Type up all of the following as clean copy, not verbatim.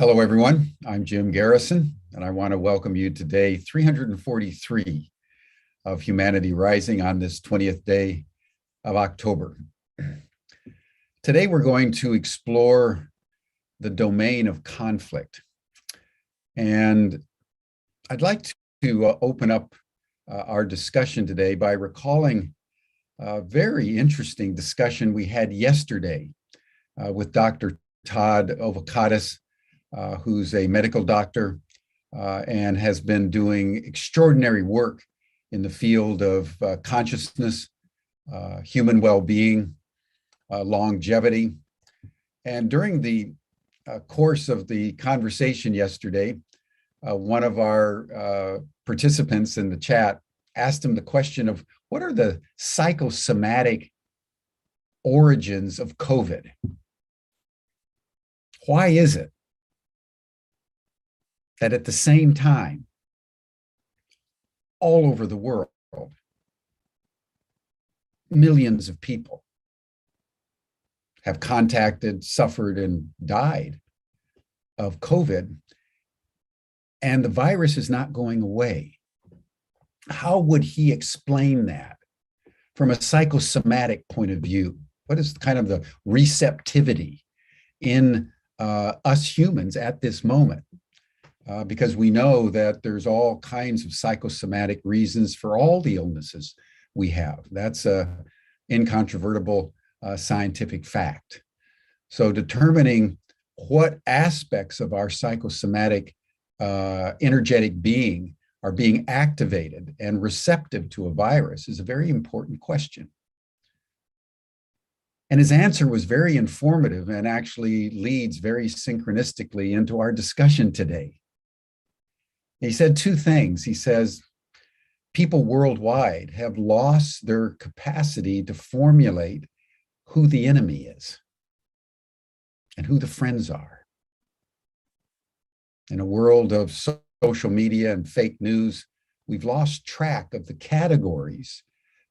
Hello, everyone. I'm Jim Garrison, and I want to welcome you to day 343 of Humanity Rising on this 20th day of October. Today, we're going to explore the domain of conflict. And I'd like to open up our discussion today by recalling a very interesting discussion we had yesterday with Dr. Todd Ovakadis, who's a medical doctor and has been doing extraordinary work in the field of consciousness, human well-being, longevity. And during the course of the conversation yesterday, one of our participants in the chat asked him the question of what are the psychosomatic origins of COVID? Why is it that at the same time, all over the world, millions of people have contacted, suffered, and died of COVID, and the virus is not going away? How would he explain that from a psychosomatic point of view? What is kind of the receptivity in us humans at this moment? Because we know that there's all kinds of psychosomatic reasons for all the illnesses we have. That's an incontrovertible scientific fact. So determining what aspects of our psychosomatic energetic being are being activated and receptive to a virus is a very important question. And his answer was very informative and actually leads very synchronistically into our discussion today. He said two things. He says, people worldwide have lost their capacity to formulate who the enemy is and who the friends are. In a world of social media and fake news, we've lost track of the categories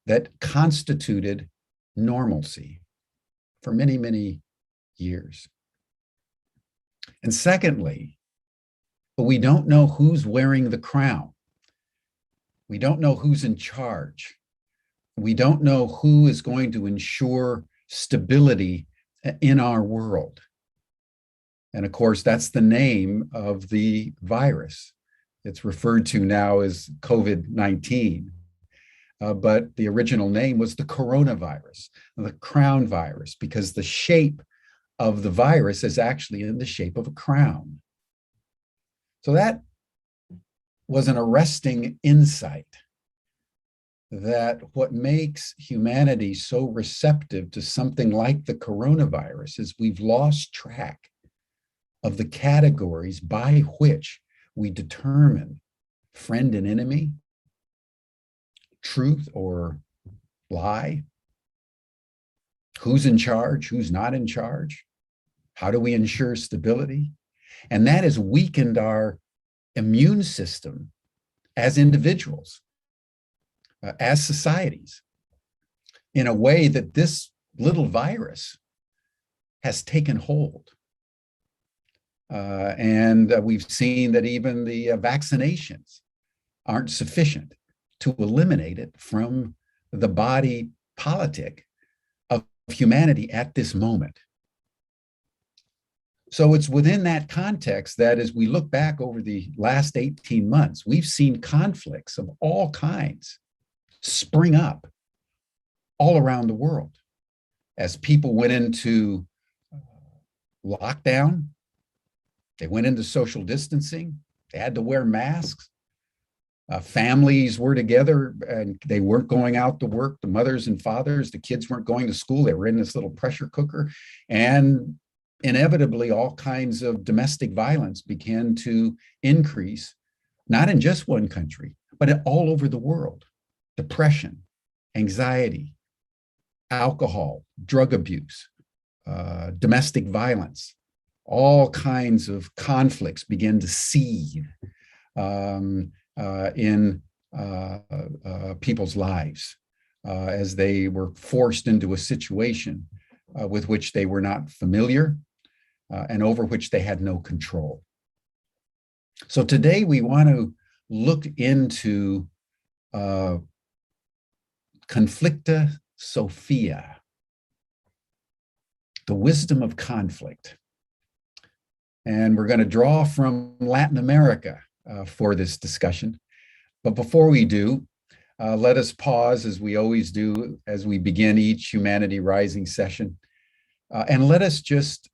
that constituted normalcy for many, many years. And secondly, but we don't know who's wearing the crown. We don't know who's in charge. We don't know who is going to ensure stability in our world. And of course, that's the name of the virus. It's referred to now as COVID-19. But the original name was the coronavirus, the crown virus, because the shape of the virus is actually in the shape of a crown. So that was an arresting insight that what makes humanity so receptive to something like the coronavirus is we've lost track of the categories by which we determine friend and enemy, truth or lie, who's in charge, who's not in charge, how do we ensure stability? And that has weakened our immune system as individuals, as societies, in a way that this little virus has taken hold. And we've seen that even the vaccinations aren't sufficient to eliminate it from the body politic of humanity at this moment. So it's within that context that as we look back over the last 18 months, we've seen conflicts of all kinds spring up all around the world. As people went into lockdown, they went into social distancing, they had to wear masks. Families were together and they weren't going out to work. The mothers and fathers, the kids weren't going to school. They were in this little pressure cooker. And inevitably, all kinds of domestic violence began to increase, not in just one country, but all over the world. Depression, anxiety, alcohol, drug abuse, domestic violence, all kinds of conflicts began to seethe in people's lives as they were forced into a situation with which they were not familiar, and over which they had no control. So today we want to look into Conflctosofía, the wisdom of conflict. And we're going to draw from Latin America for this discussion. But before we do, let us pause, as we always do, as we begin each Humanity Rising session. And let us just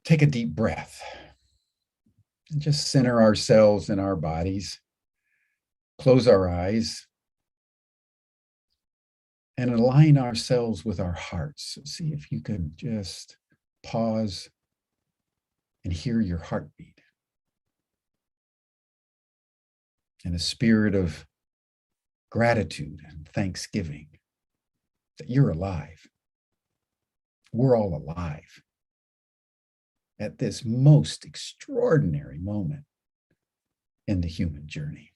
take a deep breath and just center ourselves in our bodies, close our eyes, and align ourselves with our hearts. So see if you can just pause and hear your heartbeat. In a spirit of gratitude and thanksgiving that you're alive. We're all alive at this most extraordinary moment in the human journey.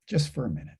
Just for a minute.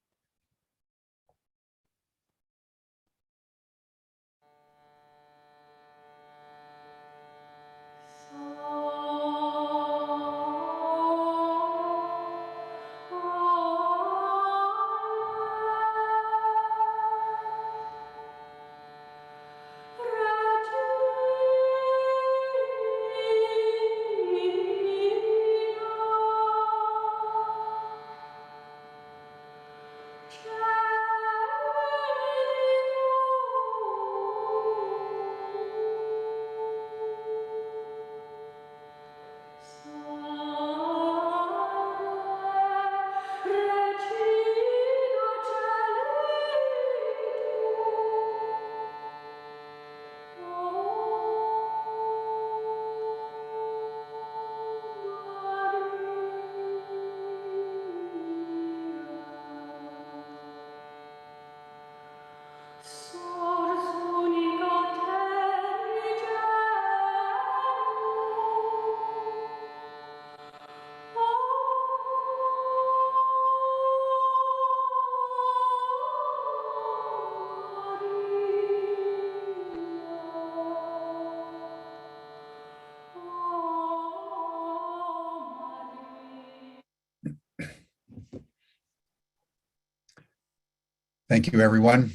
Thank you, everyone.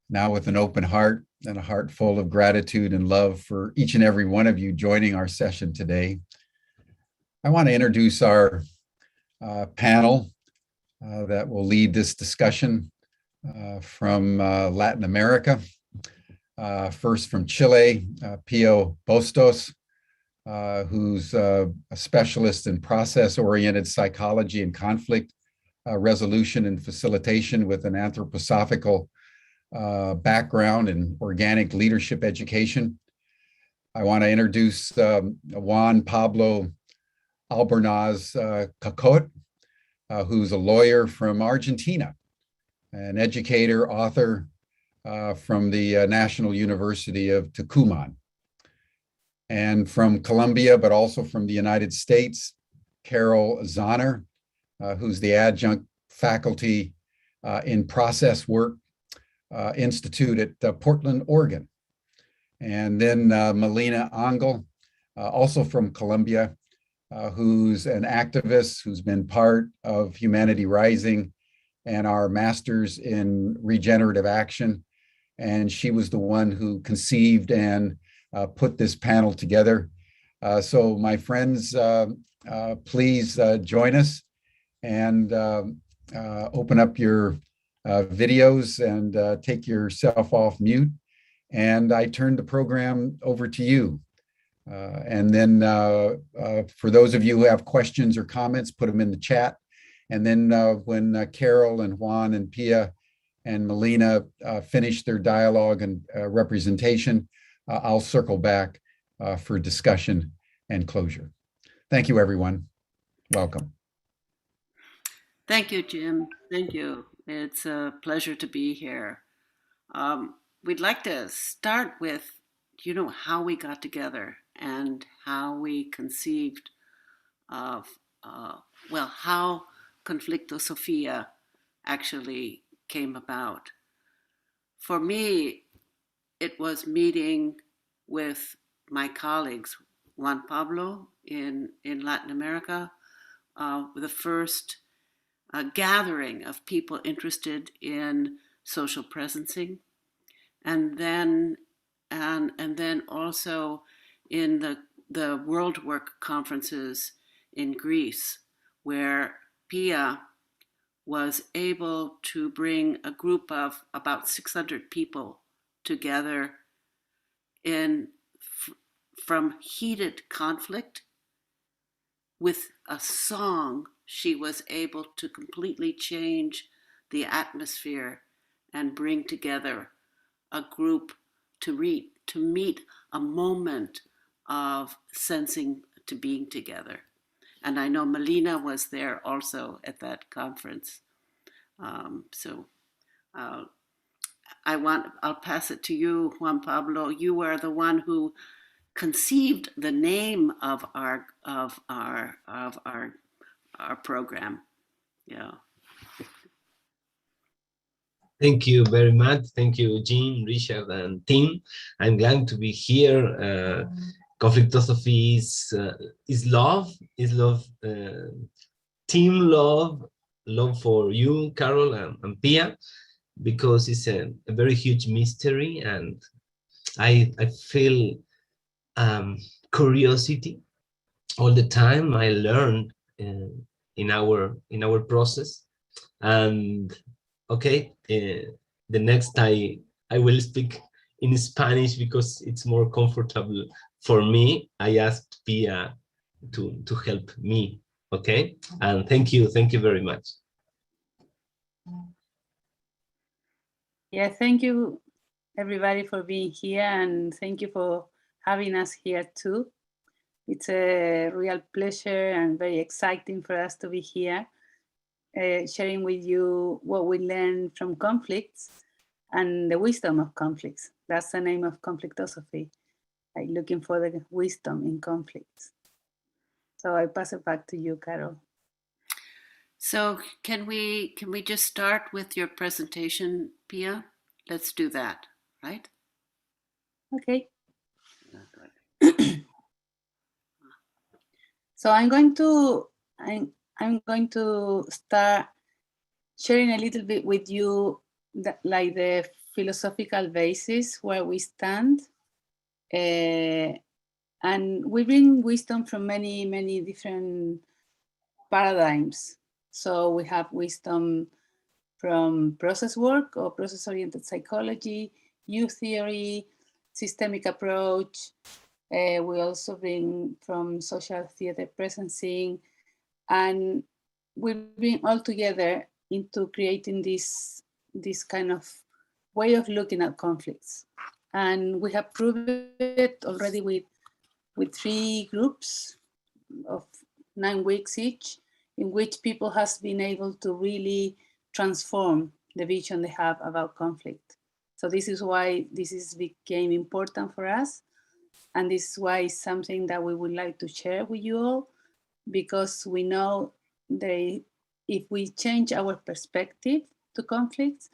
Now, with an open heart and a heart full of gratitude and love for each and every one of you joining our session today, I want to introduce our panel that will lead this discussion from Latin America. First from Chile, Pio Bustos, who's a specialist in process-oriented psychology and conflict resolution and facilitation with an anthroposophical background in organic leadership education. I want to introduce Juan Pablo Albernaz Cacot, who's a lawyer from Argentina, an educator, author from the National University of Tucumán. And from Colombia, but also from the United States, Carol Zahner, who's the adjunct faculty in Processwork Institute at Portland, Oregon. And then Melina Angel, also from Colombia, who's an activist who's been part of Humanity Rising and our Masters in Regenerative Action. And she was the one who conceived and put this panel together. So my friends, please join us and open up your videos and take yourself off mute. And I turn the program over to you. And then for those of you who have questions or comments, put them in the chat. And then when Carol and Juan and Pia and Melina finish their dialogue and representation, I'll circle back for discussion and closure. Thank you, everyone. Welcome. Thank you, Jim. Thank you. It's a pleasure to be here. We'd like to start with, how we got together and how we conceived of, how Conflctosofía actually came about. For me, it was meeting with my colleagues, Juan Pablo in Latin America, the first gathering of people interested in social presencing, and then also in the World Work conferences in Greece, where Pia was able to bring a group of about 600 people together from heated conflict. With a song, she was able to completely change the atmosphere and bring together a group to meet a moment of sensing to being together. And I know Melina was there also at that conference. I'll pass it to you, Juan Pablo. You are the one who conceived the name of our program. Yeah. Thank you very much. Thank you, Jean, Richard, and Tim. I'm glad to be here. Conflctosophy is love, team love for you, Carol, and Pia, because it's a very huge mystery, and I feel curiosity all the time. I learn in our process, and okay, the next I will speak in Spanish because it's more comfortable for me. I asked Pia to help me. Okay, and thank you very much. Yeah, thank you everybody for being here, and thank you for having us here too. It's a real pleasure and very exciting for us to be here, sharing with you what we learned from conflicts and the wisdom of conflicts. That's the name of Conflctosophy, like looking for the wisdom in conflicts. So I pass it back to you, Carol. So can we just start with your presentation, Pia? Let's do that, right? Okay. So I'm going to start sharing a little bit with you like the philosophical basis where we stand. And we bring wisdom from many different paradigms. So we have wisdom from process work or process-oriented psychology, U theory, systemic approach. We also bring from social theater presencing, and we bring all together into creating this kind of way of looking at conflicts. And we have proven it already with 3 groups of 9 weeks each, in which people has been able to really transform the vision they have about conflict. So this is why this became important for us. And this is why it's something that we would like to share with you all, because we know that if we change our perspective to conflicts,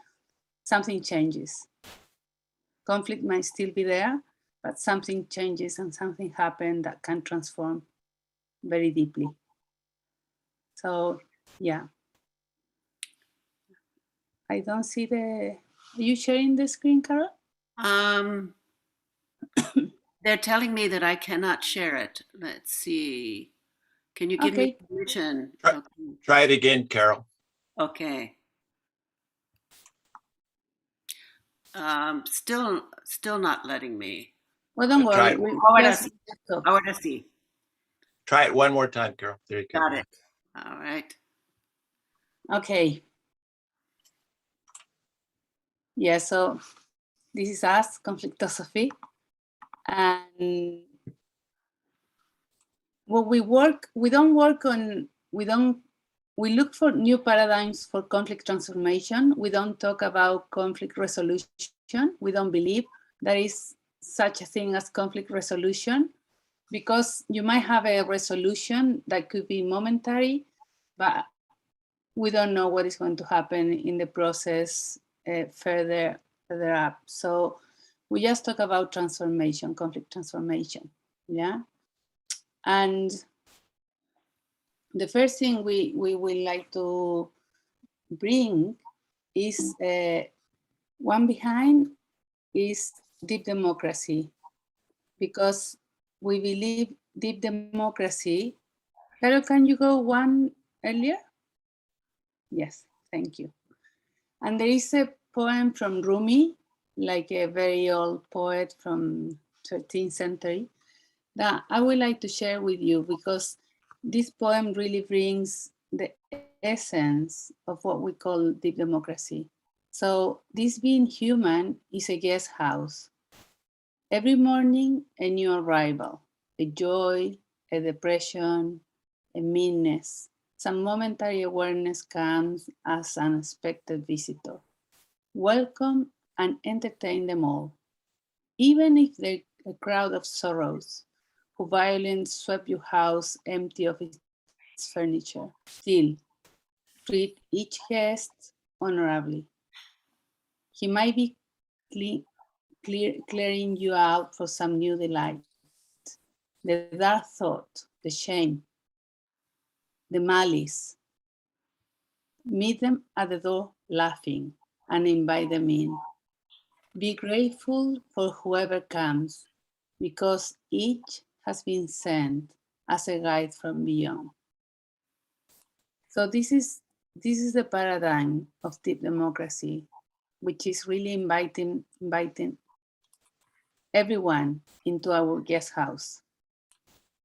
something changes. Conflict might still be there, but something changes and something happens that can transform very deeply. So, yeah. I don't see are you sharing the screen, Carol? They're telling me that I cannot share it. Let's see. Can you give me permission? Try it again, Carol. Okay. Still not letting me. Well, don't worry. Ahora sí. Try it one more time, Carol. There you go. Got it. All right. Okay. Yeah, so this is us, Conflctosophy. And what we look for new paradigms for conflict transformation. We don't talk about conflict resolution. We don't believe there is such a thing as conflict resolution, because you might have a resolution that could be momentary, but we don't know what is going to happen in the process further up. So we just talk about transformation, conflict transformation, yeah? And the first thing we would like to bring is one behind is deep democracy, because we believe deep democracy. Pero, can you go one earlier? Yes, thank you. And there is a poem from Rumi, like a very old poet from 13th century, that I would like to share with you, because this poem really brings the essence of what we call deep democracy. So this being human is a guest house. Every morning, a new arrival, a joy, a depression, a meanness. Some momentary awareness comes as an unexpected visitor. Welcome and entertain them all. Even if they're a crowd of sorrows, who violence swept your house empty of its furniture, still treat each guest honorably. He might be clearing you out for some new delight. The dark thought, the shame, the malice. Meet them at the door laughing and invite them in. Be grateful for whoever comes, because each has been sent as a guide from beyond. So this is the paradigm of deep democracy, which is really inviting everyone into our guest house.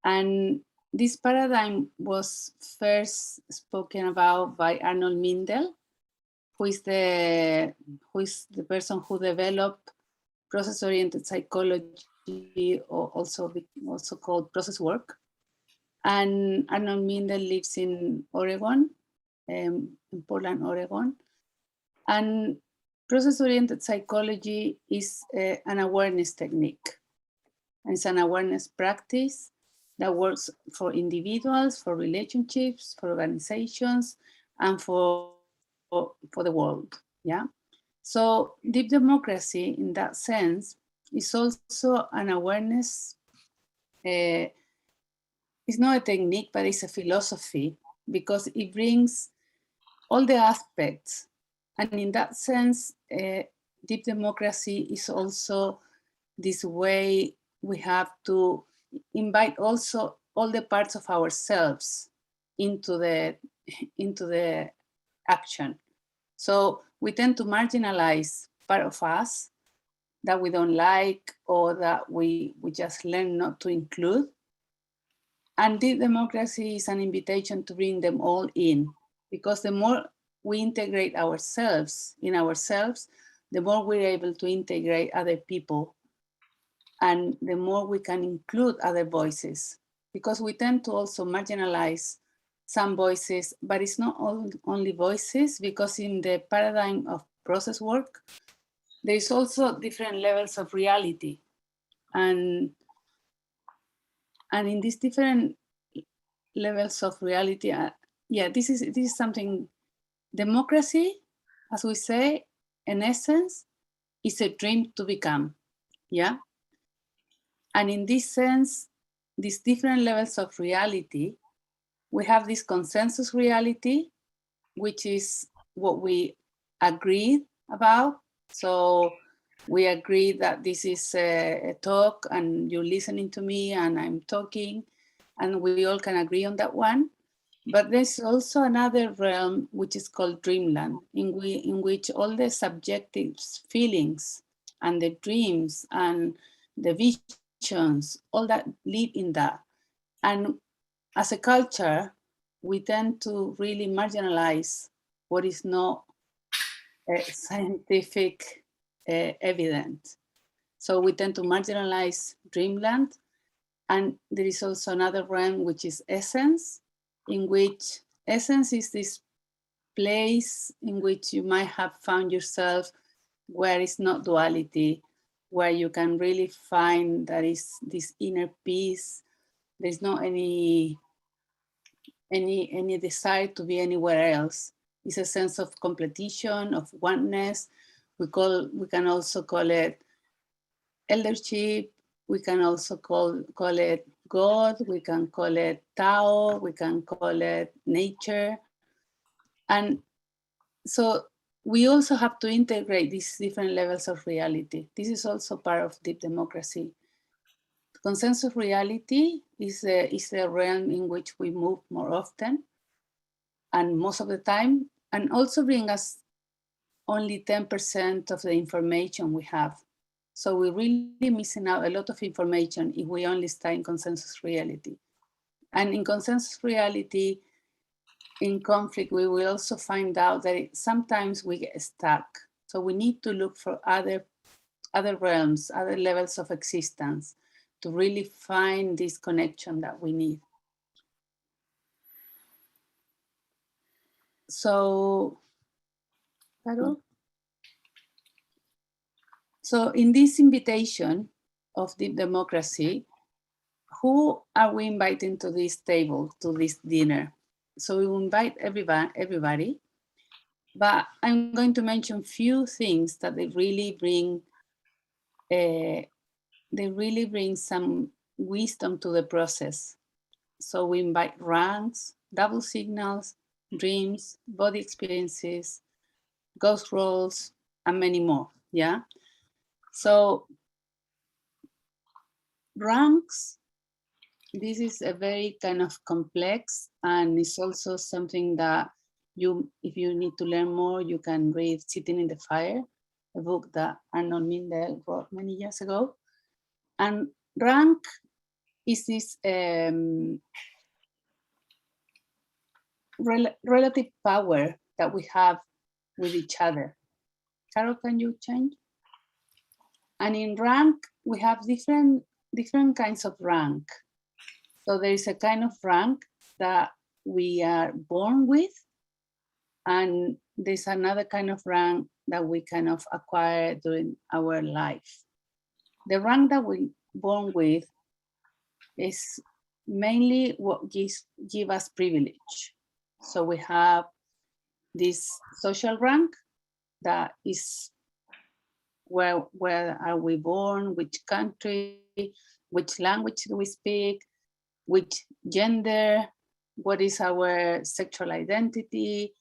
And this paradigm was first spoken about by Arnold Mindell, who is the person who developed process-oriented psychology, or also called Processwork. And Arnold Mindell lives in Oregon, in Portland, Oregon. And process-oriented psychology is an awareness technique. And it's an awareness practice that works for individuals, for relationships, for organizations, and for the world, yeah? So deep democracy, in that sense, is also an awareness. It's not a technique, but it's a philosophy, because it brings all the aspects. And in that sense, deep democracy is also this way we have to invite also all the parts of ourselves into the action. So we tend to marginalize part of us that we don't like, or that we just learn not to include. And deep democracy is an invitation to bring them all in, because the more we integrate ourselves in ourselves, the more we're able to integrate other people, and the more we can include other voices, because we tend to also marginalize some voices, but it's not only voices, because in the paradigm of process work, there's also different levels of reality. And in these different levels of reality, this is something. Democracy, as we say, in essence, is a dream to become, yeah? And in this sense, these different levels of reality, we have this consensus reality, which is what we agreed about. So we agree that this is a talk, and you're listening to me, and I'm talking, and we all can agree on that one. But there's also another realm, which is called dreamland, in which all the subjective feelings and the dreams and the visions, all that live in that. And as a culture, we tend to really marginalize what is not scientific evident. So we tend to marginalize dreamland. And there is also another realm, which is essence, in which essence is this place in which you might have found yourself, where it's not duality, where you can really find that is this inner peace. There's not any desire to be anywhere else. It's a sense of completion, of oneness. We can also call it eldership, we can also call it God, we can call it Tao, we can call it nature. And so we also have to integrate these different levels of reality. This is also part of deep democracy. Consensus reality is the realm in which we move more often and most of the time, and also bring us only 10% of the information we have. So we're really missing out a lot of information if we only stay in consensus reality. And in consensus reality, in conflict, we will also find out that sometimes we get stuck. So we need to look for other realms, other levels of existence to really find this connection that we need. So, Carol? So in this invitation of deep democracy, who are we inviting to this table, to this dinner? So we will invite everybody, but I'm going to mention few things that they really bring some wisdom to the process. So we invite ranks, double signals, dreams, body experiences, ghost roles, and many more, yeah? So ranks, this is a very kind of complex, and it's also something that if you need to learn more, you can read Sitting in the Fire, a book that Arnold Mindell wrote many years ago. And rank is this relative power that we have with each other. Carol, can you change? And in rank, we have different kinds of rank. So there is a kind of rank that we are born with, and there's another kind of rank that we kind of acquire during our life. The rank that we're born with is mainly what give us privilege. So we have this social rank that is where are we born, which country, which language do we speak, which gender, what is our sexual identity,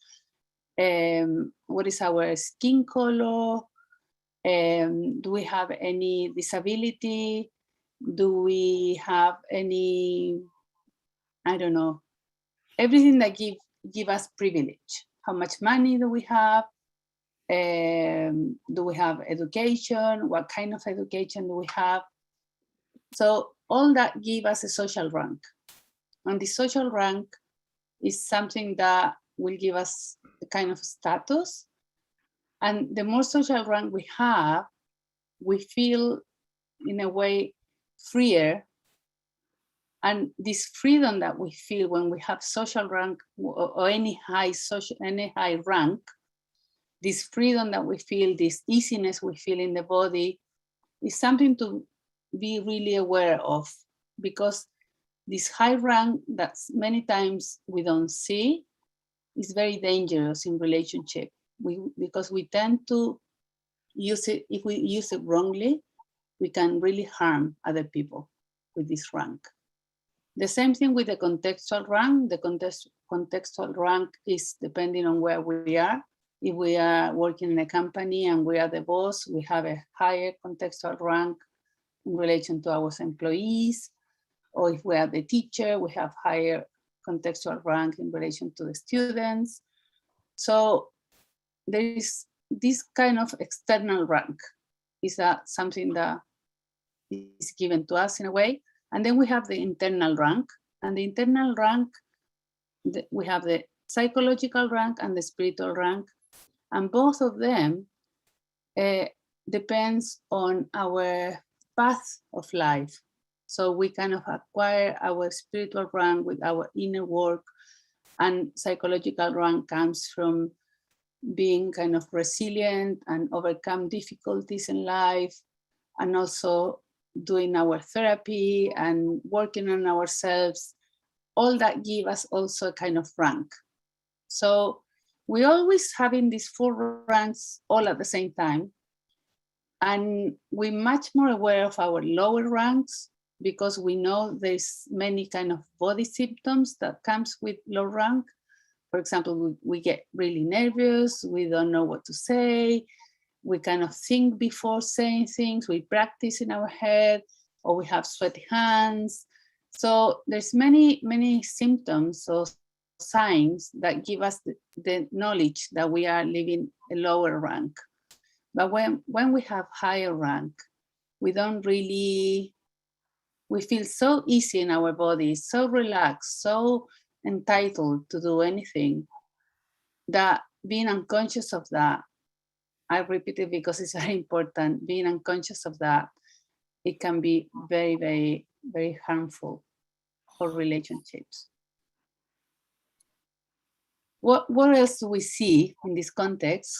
what is our skin color, do we have any disability, do we have any, I don't know, everything that give us privilege. How much money do we have? Do we have education? What kind of education do we have? So all that give us a social rank. And the social rank is something that will give us a kind of status. And the more social rank we have, we feel in a way freer. And this freedom that we feel when we have social rank or any high rank, this freedom that we feel, this easiness we feel in the body, is something to be really aware of, because this high rank that many times we don't see is very dangerous in relationship. Because we tend to use it, if we use it wrongly, we can really harm other people with this rank. The same thing with the contextual rank. The contextual rank is depending on where we are. If we are working in a company and we are the boss, we have a higher contextual rank in relation to our employees. Or if we are the teacher, we have higher contextual rank in relation to the students. So there is this kind of external rank. Is that something that is given to us in a way? And then we have the internal rank. And the internal rank, we have the psychological rank and the spiritual rank. And both of them depends on our path of life. So we kind of acquire our spiritual rank with our inner work, and psychological rank comes from being kind of resilient and overcome difficulties in life, and also doing our therapy and working on ourselves. All that give us also a kind of rank. So we always having these 4 ranks all at the same time. And we're much more aware of our lower ranks because we know there's many kind of body symptoms that comes with low rank. For example, we get really nervous, we don't know what to say, we kind of think before saying things, we practice in our head, or we have sweaty hands. So there's many symptoms or signs that give us the knowledge that we are living a lower rank. But when we have higher rank, we don't really, we feel so easy in our body, so relaxed, so entitled to do anything, that being unconscious of that, I repeat it because it's very important, being unconscious of that, it can be very, very, very harmful for relationships. What else do we see in this context,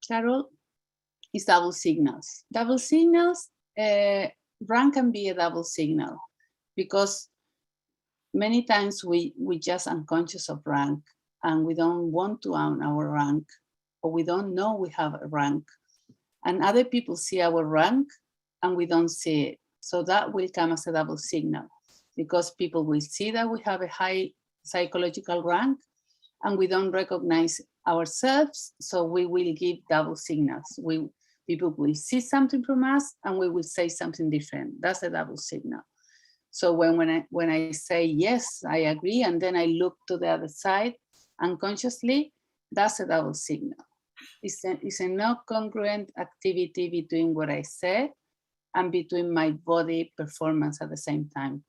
Carol? Is double signals. Double signals, rank can be a double signal because many times we just unconscious of rank and we don't want to own our rank, or we don't know we have a rank, and other people see our rank and we don't see it. So that will come as a double signal because people will see that we have a high psychological rank and we don't recognize ourselves, so we will give double signals. People will see something from us and we will say something different. That's a double signal. So when I say, yes, I agree, and then I look to the other side unconsciously, that's a double signal. It's a not congruent activity between what I said and between my body performance at the same time.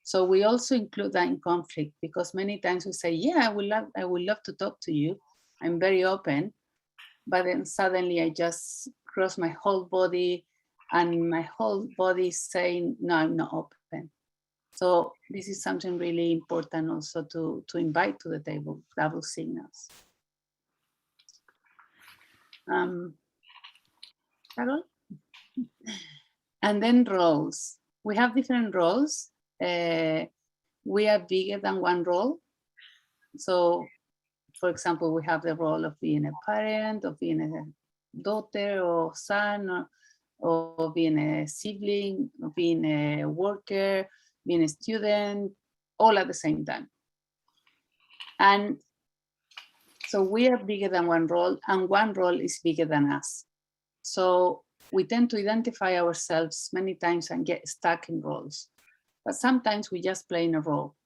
So we also include that in conflict because many times we say, yeah, I would love to talk to you. I'm very open, but then suddenly I just cross my whole body and my whole body is saying, no, I'm not open. So this is something really important also to invite to the table, double signals. Carol? And then roles. We have different roles. We are bigger than one role. So, for example, we have the role of being a parent, of being a daughter or son, or being a sibling, or being a worker, being a student, all at the same time. And so we are bigger than one role, and one role is bigger than us. So we tend to identify ourselves many times and get stuck in roles. But sometimes we just play in a role.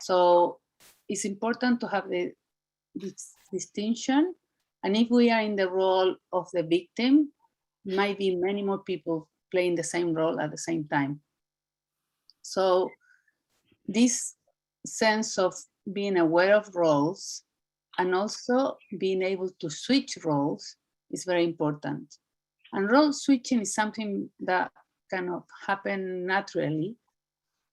So it's important to have this distinction. And if we are in the role of the victim, might be many more people playing the same role at the same time. So this sense of being aware of roles and also being able to switch roles is very important. And role switching is something that cannot happen naturally.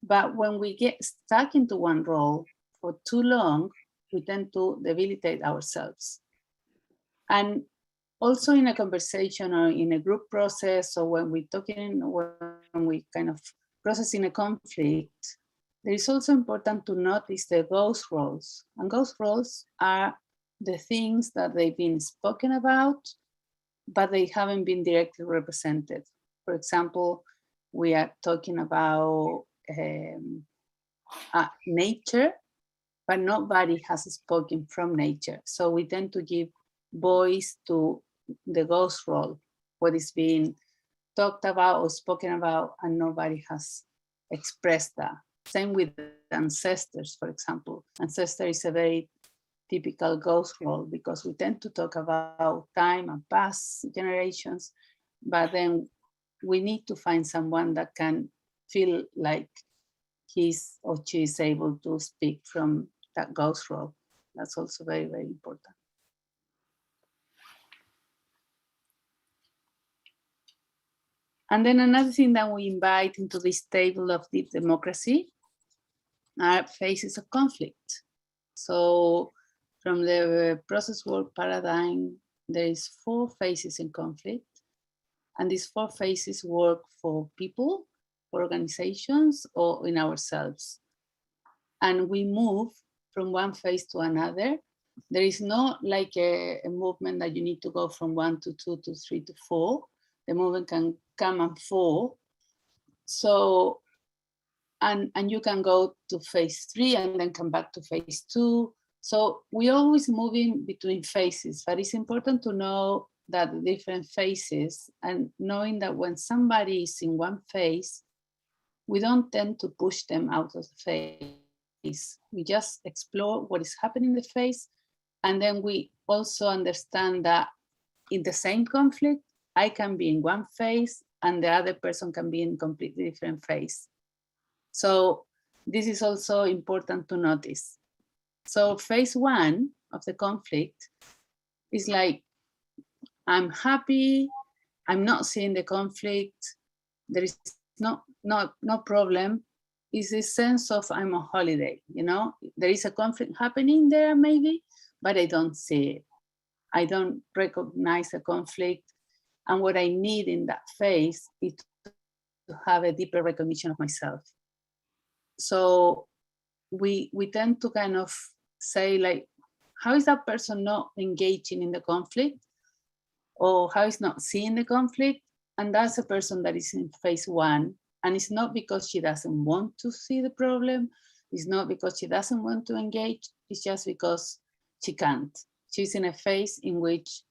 But when we get stuck into one role for too long, we tend to debilitate ourselves. And also in a conversation or in a group process, or when we're talking, when we kind of processing a conflict, there is also important to notice the ghost roles. And ghost roles are the things that they've been spoken about, but they haven't been directly represented. For example, we are talking about nature, but nobody has spoken from nature. So we tend to give voice to the ghost role, what is being talked about or spoken about, and nobody has expressed that. Same with ancestors, for example. Ancestor is a very typical ghost role because we tend to talk about time and past generations, but then we need to find someone that can feel like he's or she is able to speak from that ghost role. That's also very, very important. And then another thing that we invite into this table of deep democracy are phases of conflict. So from the Processwork paradigm, there is 4 phases in conflict. And these 4 phases work for people, for organizations, or in ourselves. And we move from one phase to another. There is not like a movement that you need to go from 1 to 2 to 3 to 4. the movement can come and fall. So, and you can go to phase 3 and then come back to phase 2. So we always moving between phases, but it's important to know that the different phases, and knowing that when somebody is in one phase, we don't tend to push them out of the phase. We just explore what is happening in the phase. And then we also understand that in the same conflict, I can be in one phase and the other person can be in completely different phase. So this is also important to notice. So phase 1 of the conflict is like, I'm happy, I'm not seeing the conflict, there is no problem. It's this sense of I'm on holiday, you know? There is a conflict happening there maybe, but I don't see it. I don't recognize a conflict. And what I need in that phase is to have a deeper recognition of myself. So we tend to kind of say like, how is that person not engaging in the conflict? Or how is not seeing the conflict? And that's a person that is in phase 1. And it's not because she doesn't want to see the problem. It's not because she doesn't want to engage. It's just because she can't. She's in a phase in which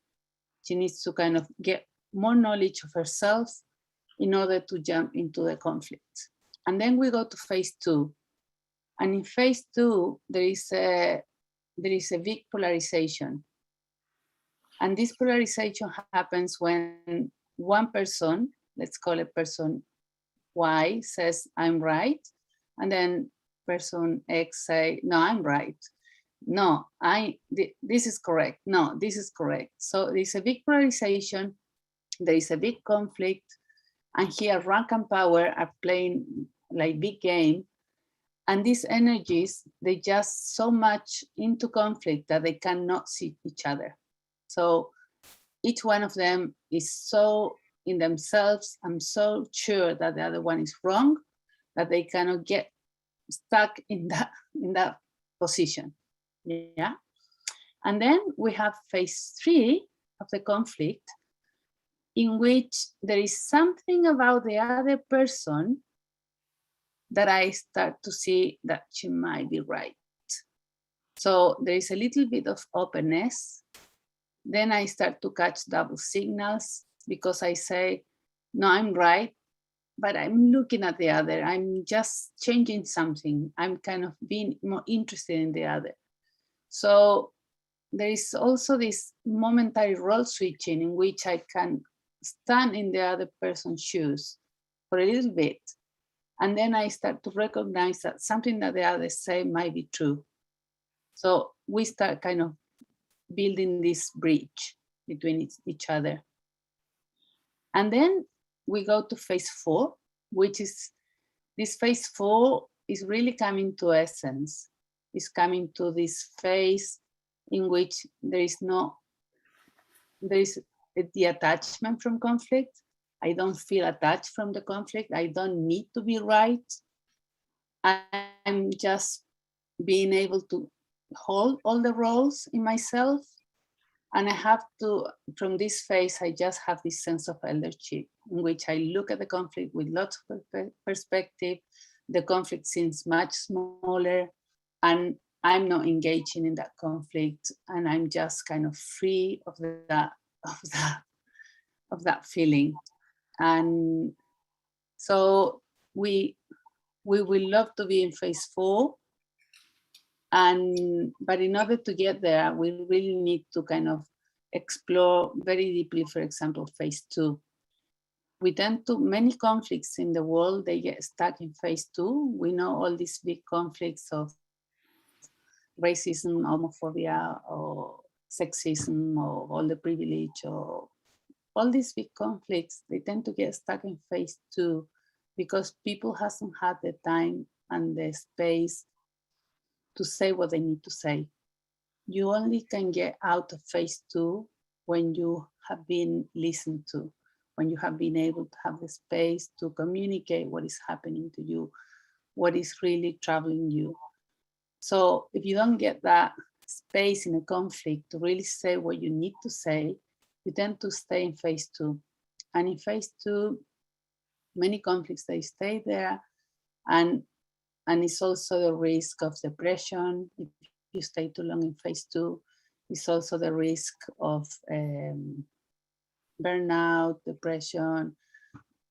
she needs to kind of get more knowledge of herself in order to jump into the conflict. And then we go to phase 2. And in phase 2, there is a big polarization. And this polarization happens when one person, let's call it person Y, says, I'm right. And then person X say, no, I'm right. No, this is correct. No, this is correct. So there's a big polarization. There is a big conflict. And here rank and power are playing like big game. And these energies, they just so much into conflict that they cannot see each other. So each one of them is so in themselves, I'm so sure that the other one is wrong, that they cannot get stuck in that position. Yeah. And then we have phase 3 of the conflict, in which there is something about the other person that I start to see that she might be right. So there is a little bit of openness. Then I start to catch double signals because I say, no, I'm right, but I'm looking at the other. I'm just changing something. I'm kind of being more interested in the other. So there is also this momentary role switching in which I can stand in the other person's shoes for a little bit. And then I start to recognize that something that the others say might be true. So we start kind of building this bridge between each other. And then we go to phase 4, which is, this phase 4 is really coming to essence. It's coming to this phase in which there is the attachment from conflict. I don't feel attached from the conflict. I don't need to be right. I'm just being able to hold all the roles in myself. And I have to, from this phase, I just have this sense of eldership in which I look at the conflict with lots of perspective. The conflict seems much smaller and I'm not engaging in that conflict. And I'm just kind of free of that feeling. And so we will love to be in phase 4. But in order to get there, we really need to kind of explore very deeply, for example, phase 2. We tend to, many conflicts in the world, they get stuck in phase 2. We know all these big conflicts of racism, homophobia, or sexism, or all the privilege, or all these big conflicts, they tend to get stuck in phase 2 because people hasn't had the time and the space to say what they need to say. You only can get out of phase 2 when you have been listened to, when you have been able to have the space to communicate what is happening to you, what is really troubling you. So if you don't get that space in a conflict to really say what you need to say, you tend to stay in phase 2. And in phase 2, many conflicts, they stay there. And it's also the risk of depression. If you stay too long in phase 2, it's also the risk of burnout, depression,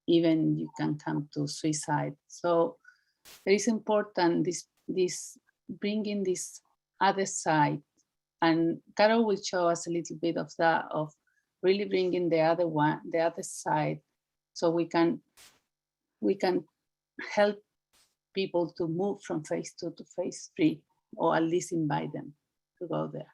even you can come to suicide. So it is important this bringing this other side, and Carol will show us a little bit of that, of really bringing the other side, so we can help people to move from phase 2 to phase 3, or at least invite them to go there.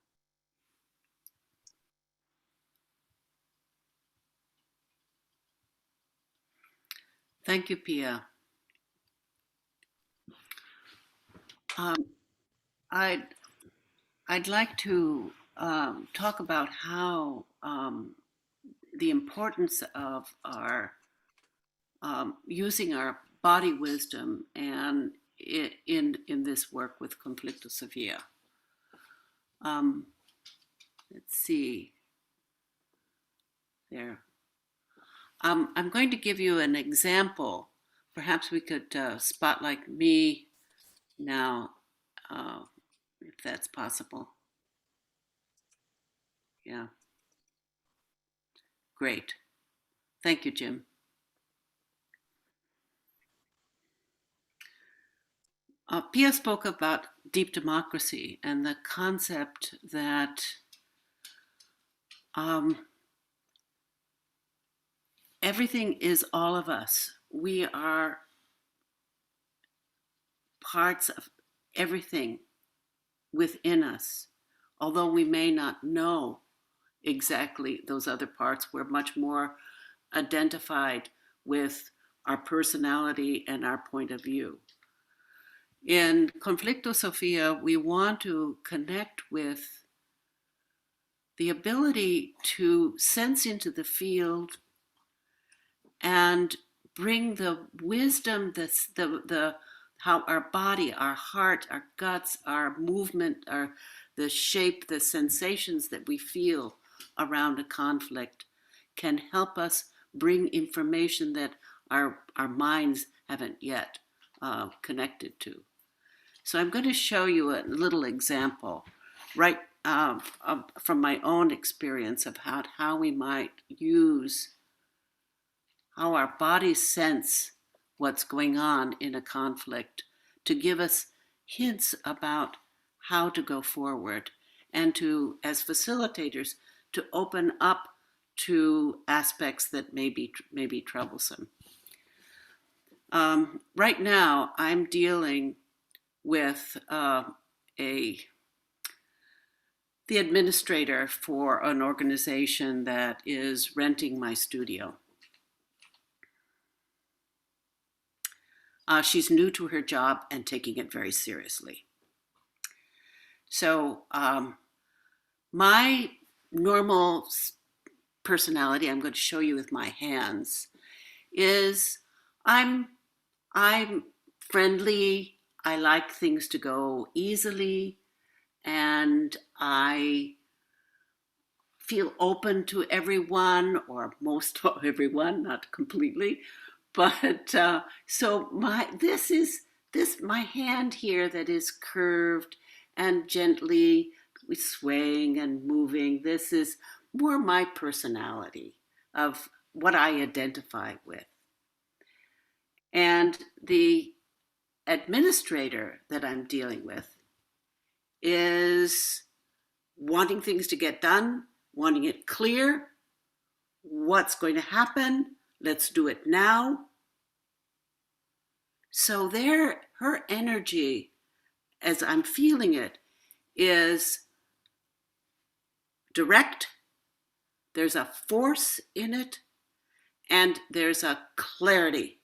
Thank you, Pia. I'd like to talk about how the importance of our using our body wisdom and in this work with Conflctosofía. Let's see there. I'm going to give you an example. Perhaps we could spotlight me now, if that's possible. Yeah. Great. Thank you, Jim. Pia spoke about deep democracy and the concept that everything is all of us. We are parts of everything within us. Although we may not know exactly those other parts, we're much more identified with our personality and our point of view. In Conflctosofía, we want to connect with the ability to sense into the field and bring the wisdom, how our body, our heart, our guts, our movement, the shape, the sensations that we feel around a conflict can help us bring information that our minds haven't yet connected to. So I'm going to show you a little example right from my own experience of how we might use how our bodies sense what's going on in a conflict to give us hints about how to go forward and to, as facilitators, to open up to aspects that may be troublesome. Right now, I'm dealing with the administrator for an organization that is renting my studio. She's new to her job and taking it very seriously. So my normal personality, I'm going to show you with my hands, is I'm friendly. I like things to go easily, and I feel open to everyone, or most of everyone, not completely. But so my hand here that is curved and gently swaying and moving. This is more my personality of what I identify with. And the administrator that I'm dealing with is wanting things to get done, wanting it clear, what's going to happen, let's do it now. So her energy, as I'm feeling it, is direct, there's a force in it, and there's a clarity.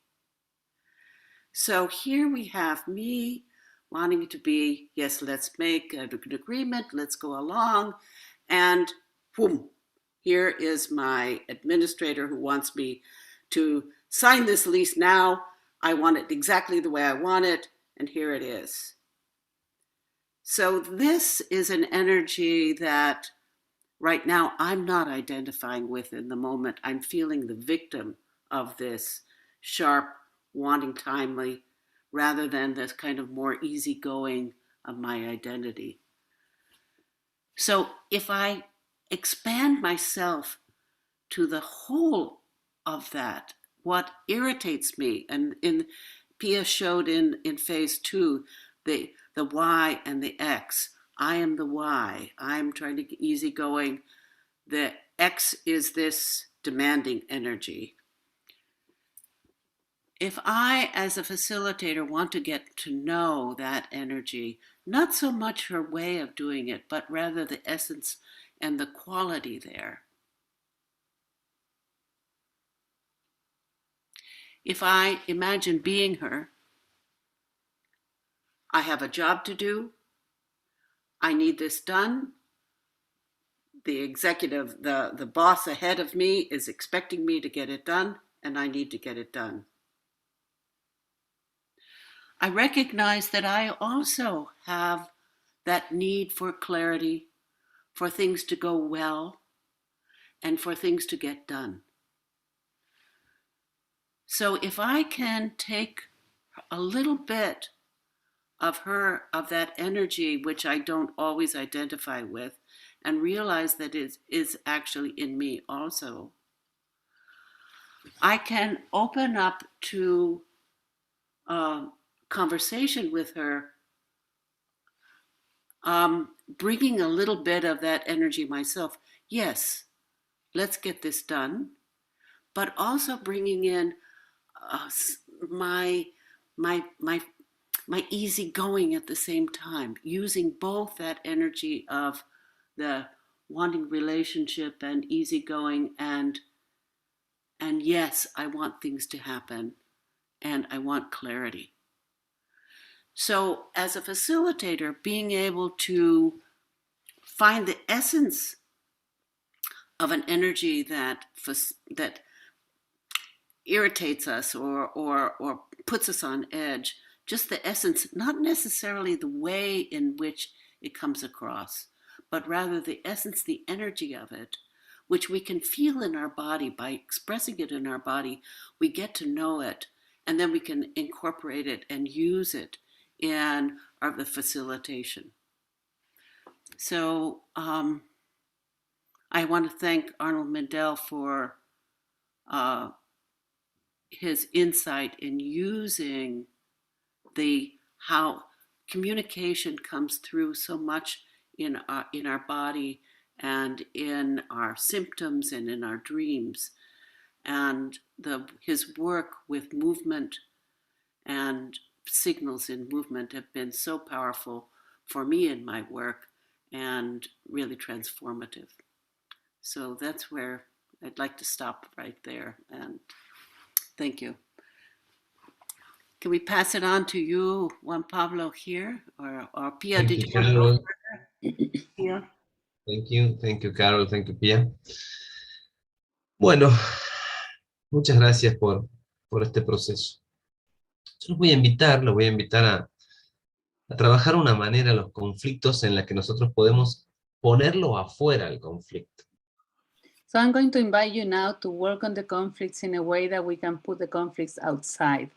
So here we have me wanting to be, yes, let's make an agreement, let's go along, and boom, here is my administrator who wants me to sign this lease now. I want it exactly the way I want it, and here it is. So this is an energy that right now I'm not identifying with in the moment. I'm feeling the victim of this sharp, wanting timely, rather than this kind of more easygoing of my identity. So if I expand myself to the whole of that, what irritates me, and Pia showed in phase 2, the Y and the X. I am the Y. I'm trying to get easygoing. The X is this demanding energy. If I, as a facilitator, want to get to know that energy, not so much her way of doing it, but rather the essence and the quality there. If I imagine being her, I have a job to do, I need this done, the executive, the boss ahead of me is expecting me to get it done, and I need to get it done. I recognize that I also have that need for clarity, for things to go well, and for things to get done. So if I can take a little bit of that energy, which I don't always identify with, and realize that it is actually in me also, I can open up to conversation with her, bringing a little bit of that energy myself. Yes, let's get this done, but also bringing in my easy going at the same time, using both that energy of the wanting relationship and easygoing, and yes, I want things to happen, and I want clarity. So as a facilitator, being able to find the essence of an energy that irritates us or puts us on edge, just the essence, not necessarily the way in which it comes across, but rather the essence, the energy of it, which we can feel in our body. By expressing it in our body, we get to know it, and then we can incorporate it and use it in the facilitation. So I want to thank Arnold Mindell for his insight in using how communication comes through so much in our body and in our symptoms and in our dreams, and his work with movement and signals in movement have been so powerful for me in my work and really transformative. So that's where I'd like to stop right there, and thank you. Can we pass it on to you, Juan Pablo, here, or Pia? Thank did you, you want to go Carol. further? Pia? Thank you, Carol, thank you, Pia. Bueno, muchas gracias por este proceso. Yo los voy a invitar a trabajar una manera los conflictos en la que nosotros podemos ponerlo afuera el conflicto. So I'm going to invite you now to work on the conflicts in a way that we can put the conflicts outside.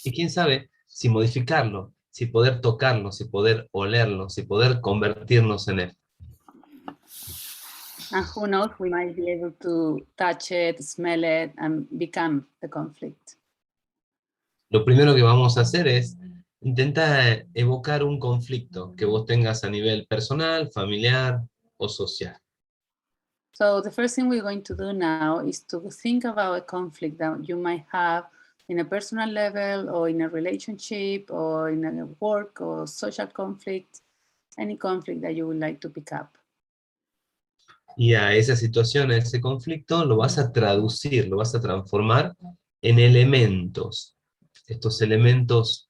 Y quién sabe si modificarlo, si poder tocarlo, si poder olerlo, si poder convertirnos en él. And who knows, we might be able to touch it, smell it, and become the conflict. Lo primero que vamos a hacer es intentar evocar un conflicto que vos tengas a nivel personal, familiar o social. So the first thing we're going to do now is to think about a conflict that you might have in a personal level or in a relationship or in a work or social conflict, any conflict that you would like to pick up. Y a esa situación, a ese conflicto, lo vas a traducir, lo vas a transformar en elementos. Estos elementos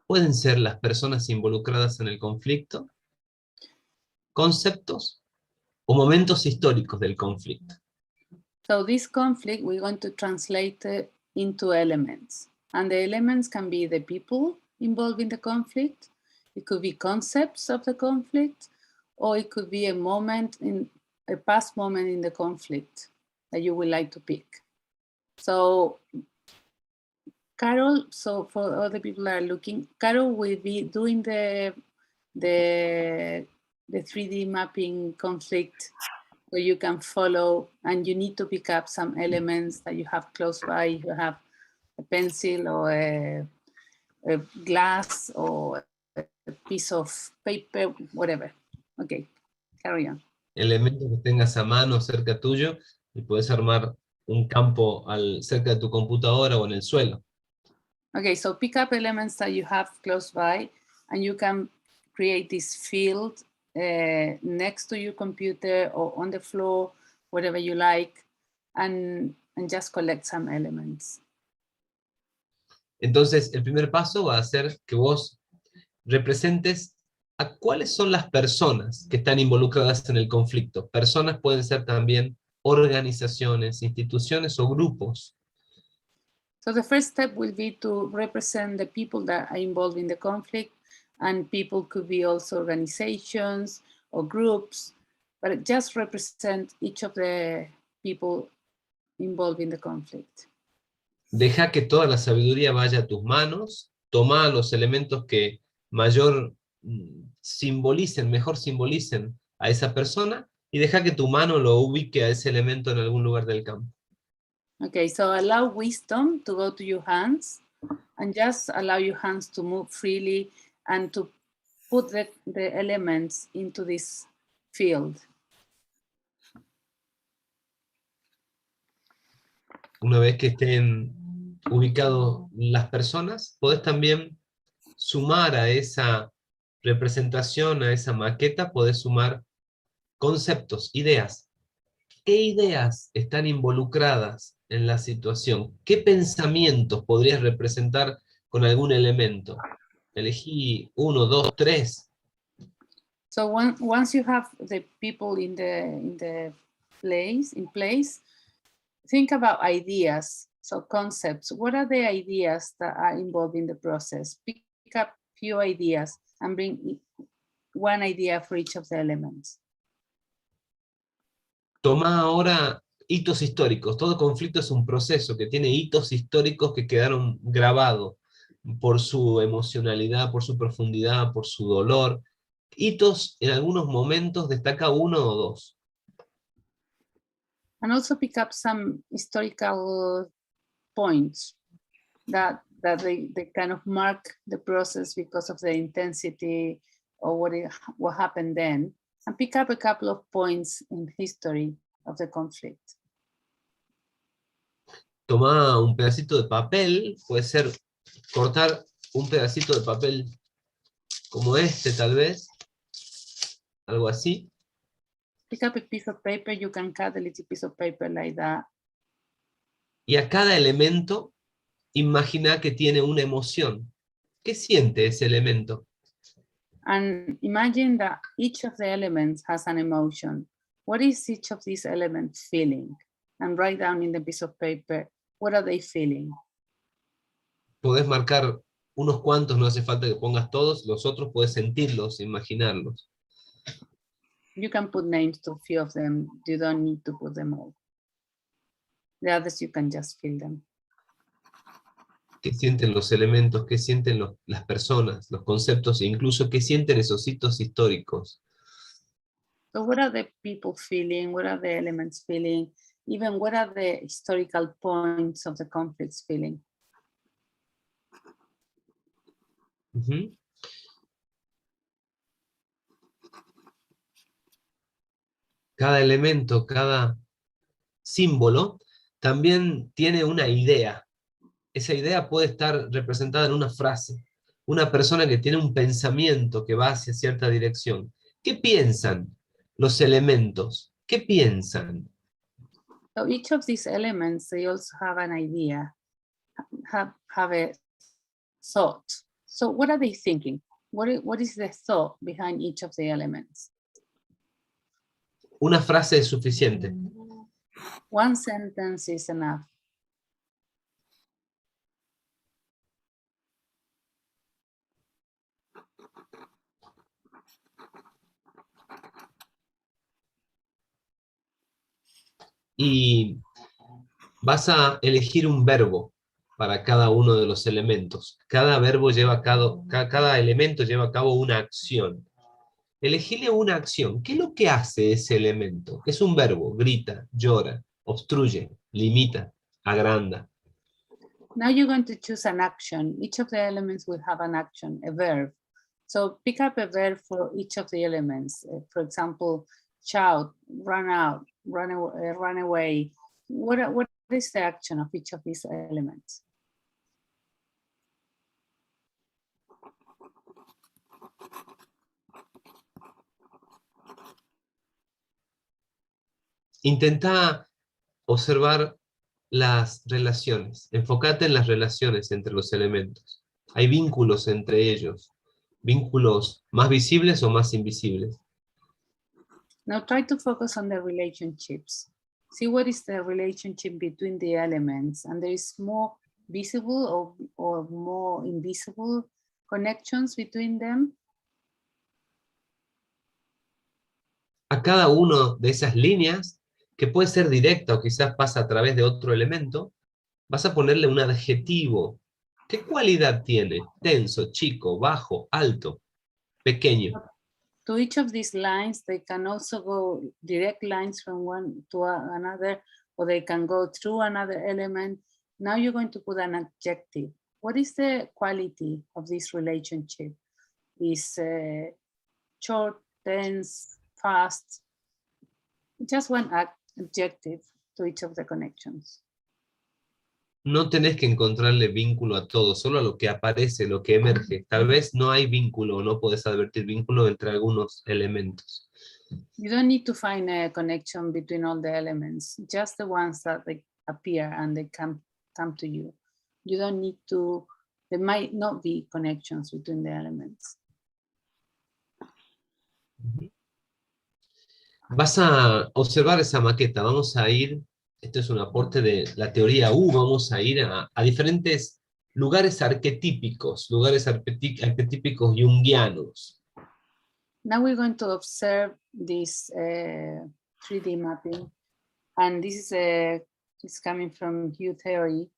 pueden ser las personas involucradas en el conflicto, conceptos o momentos históricos del conflicto. So this conflict, we're going to translate it into elements. And the elements can be the people involved in the conflict. It could be concepts of the conflict, or it could be a past moment in the conflict that you would like to pick. So Carol, so for other people that are looking, Carol will be doing the 3D mapping conflict, so you can follow, and you need to pick up some elements that you have close by. You have a pencil or a glass or a piece of paper, whatever. Okay, carry on. Elementos que tengas a mano cerca tuyo y puedes armar un campo cerca de tu computadora o en el suelo. Okay, so pick up elements that you have close by, and you can create this field next to your computer or on the floor, whatever you like, and just collect some elements. Entonces, el primer paso va a ser que vos representes a cuáles son las personas que están involucradas en el conflicto. Personas pueden ser también organizaciones, instituciones o grupos. So the first step will be to represent the people that are involved in the conflict, and people could be also organizations or groups, but just represent each of the people involved in the conflict. Deja que toda la sabiduría vaya a tus manos, toma los elementos que mejor simbolicen a esa persona, y deja que tu mano lo ubique a ese elemento en algún lugar del campo. Okay, so allow wisdom to go to your hands, and just allow your hands to move freely and to put the elements into this field. Una vez que estén ubicados las personas, podés también sumar a esa representación, a esa maqueta, podés sumar conceptos, ideas. ¿Qué ideas están involucradas en la situación? ¿Qué pensamientos podrías representar con algún elemento? Elegí 1, 2, 3. So once you have the people in place, think about ideas, so concepts. What are the ideas that are involved in the process? Pick up few ideas and bring one idea for each of the elements. Toma ahora hitos históricos. Todo conflicto es un proceso que tiene hitos históricos que quedaron grabados por su emocionalidad, por su profundidad, por su dolor. Hitos, en algunos momentos, destaca 1 o 2. And also pick up some historical points that they kind of mark the process because of the intensity or what happened then, and pick up a couple of points in history of the conflict. Toma un pedacito de papel, puede ser cortar un pedacito de papel como este tal vez, algo así. Pick up a piece of paper, you can cut a little piece of paper like that. Y a cada elemento, imagina que tiene una emoción. ¿Qué siente ese elemento? And imagine that each of the elements has an emotion. What is each of these elements feeling? And write down in the piece of paper, what are they feeling? Podés marcar unos cuantos, no hace falta que pongas todos, los otros podés sentirlos, imaginarlos. You can put names to a few of them, you don't need to put them all. The others you can just feel them. ¿Qué sienten los elementos? ¿Qué sienten las personas, los conceptos, e incluso qué sienten esos hitos históricos? So what are the people feeling? What are the elements feeling? Even what are the historical points of the conflicts feeling? Uh-huh. Cada elemento, cada símbolo, también tiene una idea. Esa idea puede estar representada en una frase. Una persona que tiene un pensamiento que va hacia cierta dirección. ¿Qué piensan los elementos? ¿Qué piensan? So each of these elements, they also have an idea, have a thought. So what are they thinking? What is the thought behind each of the elements? Una frase es suficiente. One sentence is enough. y vas a elegir un verbo para cada uno de los elementos. Cada verbo lleva a cabo, cada elemento lleva a cabo una acción. Elegile una acción. ¿Qué es lo que hace ese elemento? Es un verbo: grita, llora, obstruye, limita, agranda. Now you're going to choose an action. Each of the elements will have an action, a verb. So pick up a verb for each of the elements. For example, shout, run out, run away. What is the action of each of these elements? Intenta observar las relaciones. Enfócate en las relaciones entre los elementos. Hay vínculos entre ellos. Vínculos más visibles o más invisibles. Now try to focus on the relationships. See what is the relationship between the elements, and there is more visible or more invisible connections between them. A cada uno de esas líneas, que puede ser directa o quizás pasa a través de otro elemento, vas a ponerle un adjetivo. ¿Qué cualidad tiene? Denso, chico, bajo, alto, pequeño. To each of these lines, they can also go direct lines from one to another, or they can go through another element. Now you're going to put an adjective. What is the quality of this relationship? Is short, dense, fast? Just one adjective to each of the connections. No tenés que encontrarle vínculo a todo, solo a lo que aparece, lo que emerge. Tal vez no hay vínculo, no podés advertir vínculo entre algunos elementos. You don't need to find a connection between all the elements, just the ones that they appear and they come to you. You don't need to, there might not be connections between the elements. Vas a observar esa maqueta, vamos a ir, esto es un aporte de la teoría U, vamos a ir a diferentes lugares arquetípicos junguianos. Now we're going to observe this 3D mapping, and this is coming from U theory,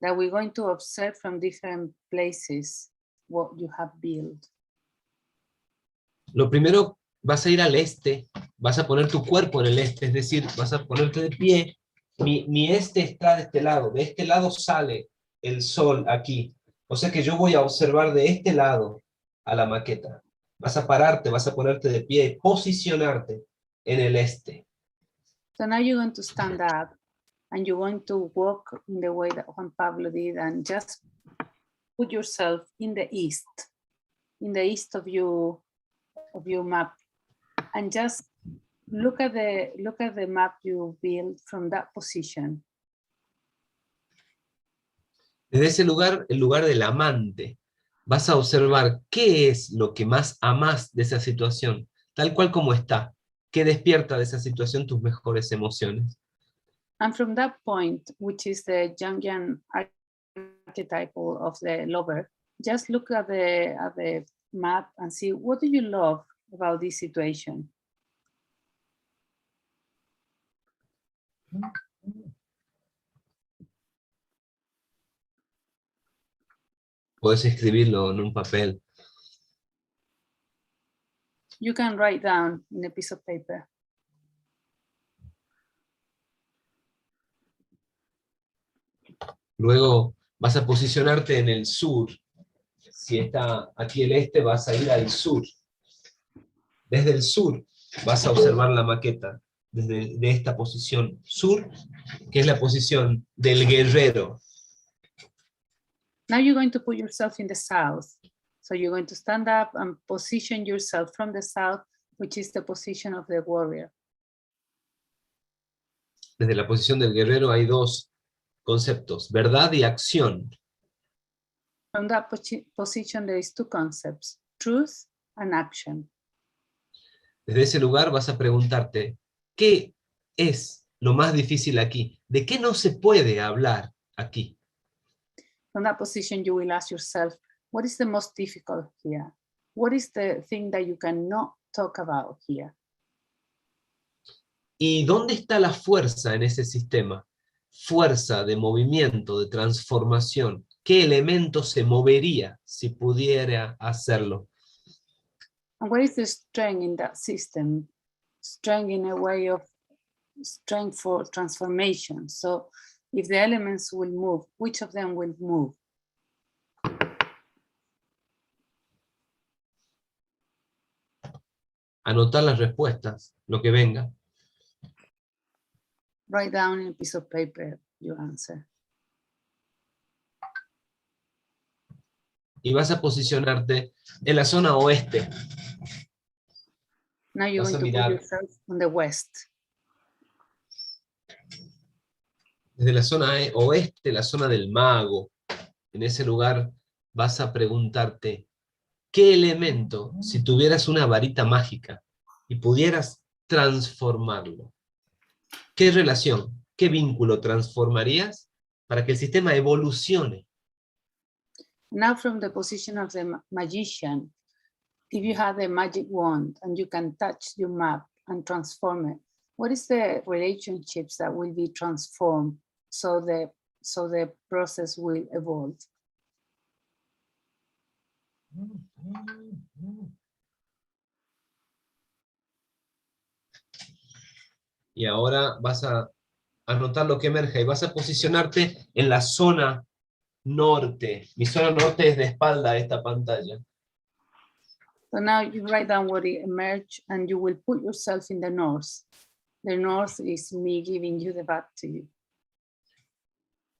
that we're going to observe from different places what you have built. Lo primero, vas a ir al este, vas a poner tu cuerpo en el este, es decir, vas a ponerte de pie. Mi este está de este lado sale el sol aquí. O sea que yo voy a observar de este lado a la maqueta. Vas a pararte, vas a ponerte de pie y posicionarte en el este. So now you're going to stand up and you're going to walk in the way that Juan Pablo did, and just put yourself in the east of your map, and just look at the map you built from that position. Desde ese lugar, el lugar del amante, vas a observar qué es lo que más amás de esa situación, tal cual como está, qué despierta de esa situación tus mejores emociones. And from that point, which is the Jungian archetypal of the lover, just look at the map and see, what do you love about this situation? Puedes escribirlo en un papel. You can write down in a piece of paper. Luego vas a posicionarte en el sur. Si está aquí el este, vas a ir al sur. Desde el sur vas a observar la maqueta, desde esta posición sur, que es la posición del guerrero. Now you're going to put yourself in the south. So you're going to stand up and position yourself from the south, which is the position of the warrior. Desde la posición del guerrero hay dos conceptos, verdad y acción. From that position, there is two concepts, truth and action. Desde ese lugar vas a preguntarte, ¿qué es lo más difícil aquí? ¿De qué no se puede hablar aquí? From that position, you will ask yourself, what is the most difficult here? What is the thing that you cannot talk about here? ¿Y dónde está la fuerza en ese sistema? Fuerza de movimiento, de transformación. ¿Qué elemento se movería si pudiera hacerlo? And what is the strength in that system? Strength in a way of strength for transformation. So if the elements will move, which of them will move? Anotar las respuestas, lo que venga. Write down in a piece of paper your answer. Y vas a posicionarte en la zona oeste. Now you're Vas a going to put mirar yourself on the west. desde la zona oeste, la zona del mago. En ese lugar vas a preguntarte, ¿qué elemento, si tuvieras una varita mágica y pudieras transformarlo? ¿Qué relación, qué vínculo transformarías para que el sistema evolucione? Now from the position of the magician, if you have a magic wand and you can touch your map and transform it, what is the relationships that will be transformed so the process will evolve? Y ahora vas a anotar lo que emerge y vas a posicionarte en la zona norte. Mi zona norte es de espalda a esta pantalla. So now you write down what it emerged and you will put yourself in the north. The north is me giving you the back to you.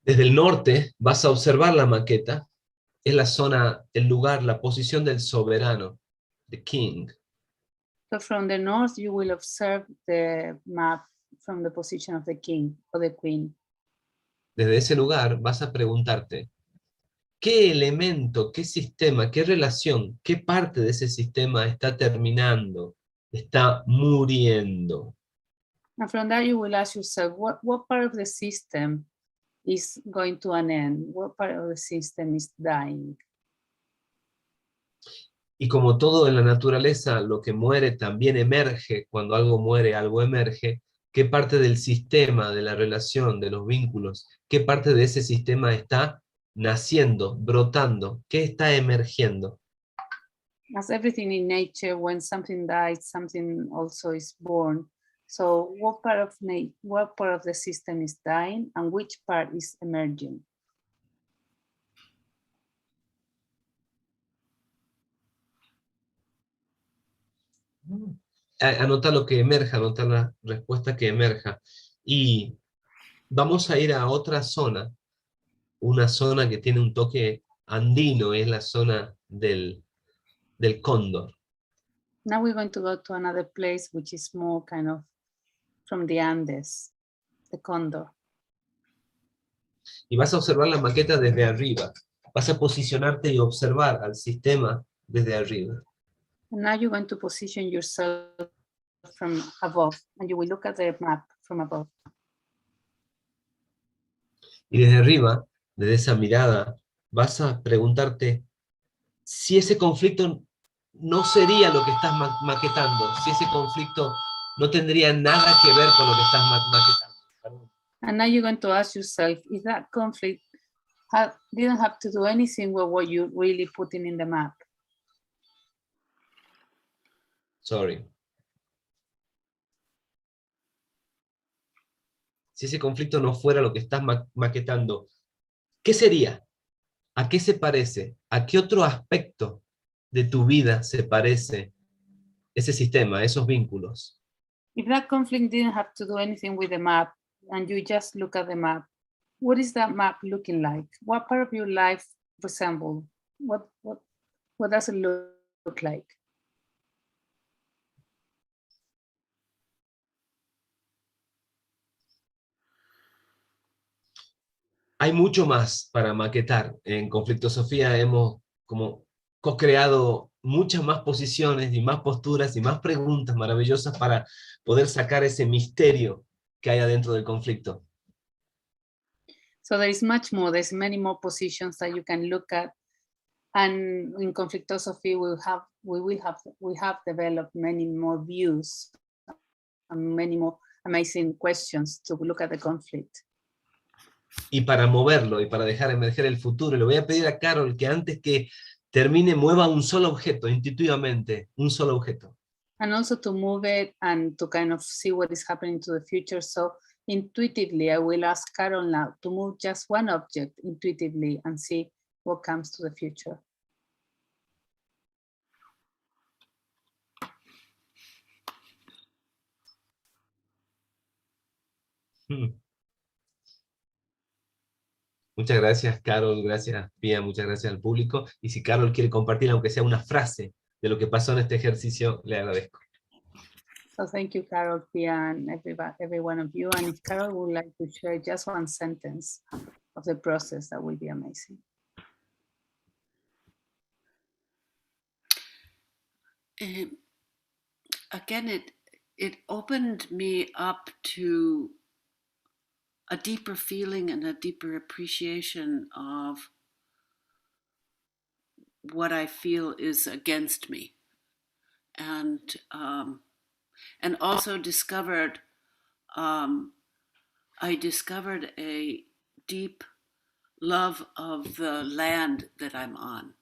Desde el norte vas a observar la maqueta. Es la zona, el lugar, la posición del soberano, the king. So from the north, you will observe the map from the position of the king or the queen. Desde ese lugar vas a preguntarte, ¿qué elemento, qué sistema, qué relación, qué parte de ese sistema está terminando, está muriendo? And from that, you will ask yourself, what part of the system is going to an end? What part of the system is dying? Y como todo en la naturaleza, lo que muere también emerge. Cuando algo muere, algo emerge. ¿Qué parte del sistema, de la relación, de los vínculos, qué parte de ese sistema está naciendo, brotando? ¿Qué está emergiendo? As everything in nature, when something dies, something also is born. So what part of the system is dying and which part is emerging? Anota lo que emerja, anota la respuesta que emerja. Y vamos a ir a otra zona, una zona que tiene un toque andino, es la zona del cóndor. Now we're going to go to another place which is more kind of from the Andes, the Condor. Y vas a observar la maqueta desde arriba. Vas a posicionarte y observar al sistema desde arriba. And now you're going to position yourself from above and you will look at the map from above. Y desde arriba, desde esa mirada, vas a preguntarte si ese conflicto no sería lo que estás maquetando, si ese conflicto no tendría nada que ver con lo que estás maquetando. Perdón. And now you're going to ask yourself, if that conflict didn't have to do anything with what you're really putting in the map. Sorry. Si ese conflicto no fuera lo que estás maquetando, ¿qué sería? ¿A qué se parece? ¿A qué otro aspecto de tu vida se parece ese sistema, esos vínculos? If that conflict didn't have to do anything with the map and you just look at the map, what is that map looking like? What part of your life resemble? What does it look like? Hay mucho más para maquetar. En Conflctosofía hemos como co-creado muchas más posiciones y más posturas y más preguntas maravillosas para poder sacar ese misterio que hay adentro del conflicto. So there is much more. There's many more positions that you can look at, and in Conflctosophy we have developed many more views and many more amazing questions to look at the conflict. Y para moverlo y para dejar emerger el futuro, le voy a pedir a Carol que antes que termine mueva un solo objeto, intuitivamente, un solo objeto. And also to move it and to kind of see what is happening to the future. So intuitively, I will ask Carol now to move just one object intuitively and see what comes to the future. Muchas gracias, Carol, gracias, Pia, muchas gracias al público. Y si Carol quiere compartir, aunque sea una frase de lo que pasó en este ejercicio, le agradezco. So thank you, Carol, Pia, and every one of you. And if Carol would like to share just one sentence of the process, that would be amazing. Again, it opened me up to a deeper feeling and a deeper appreciation of what I feel is against me, and also discovered I discovered a deep love of the land that I'm on,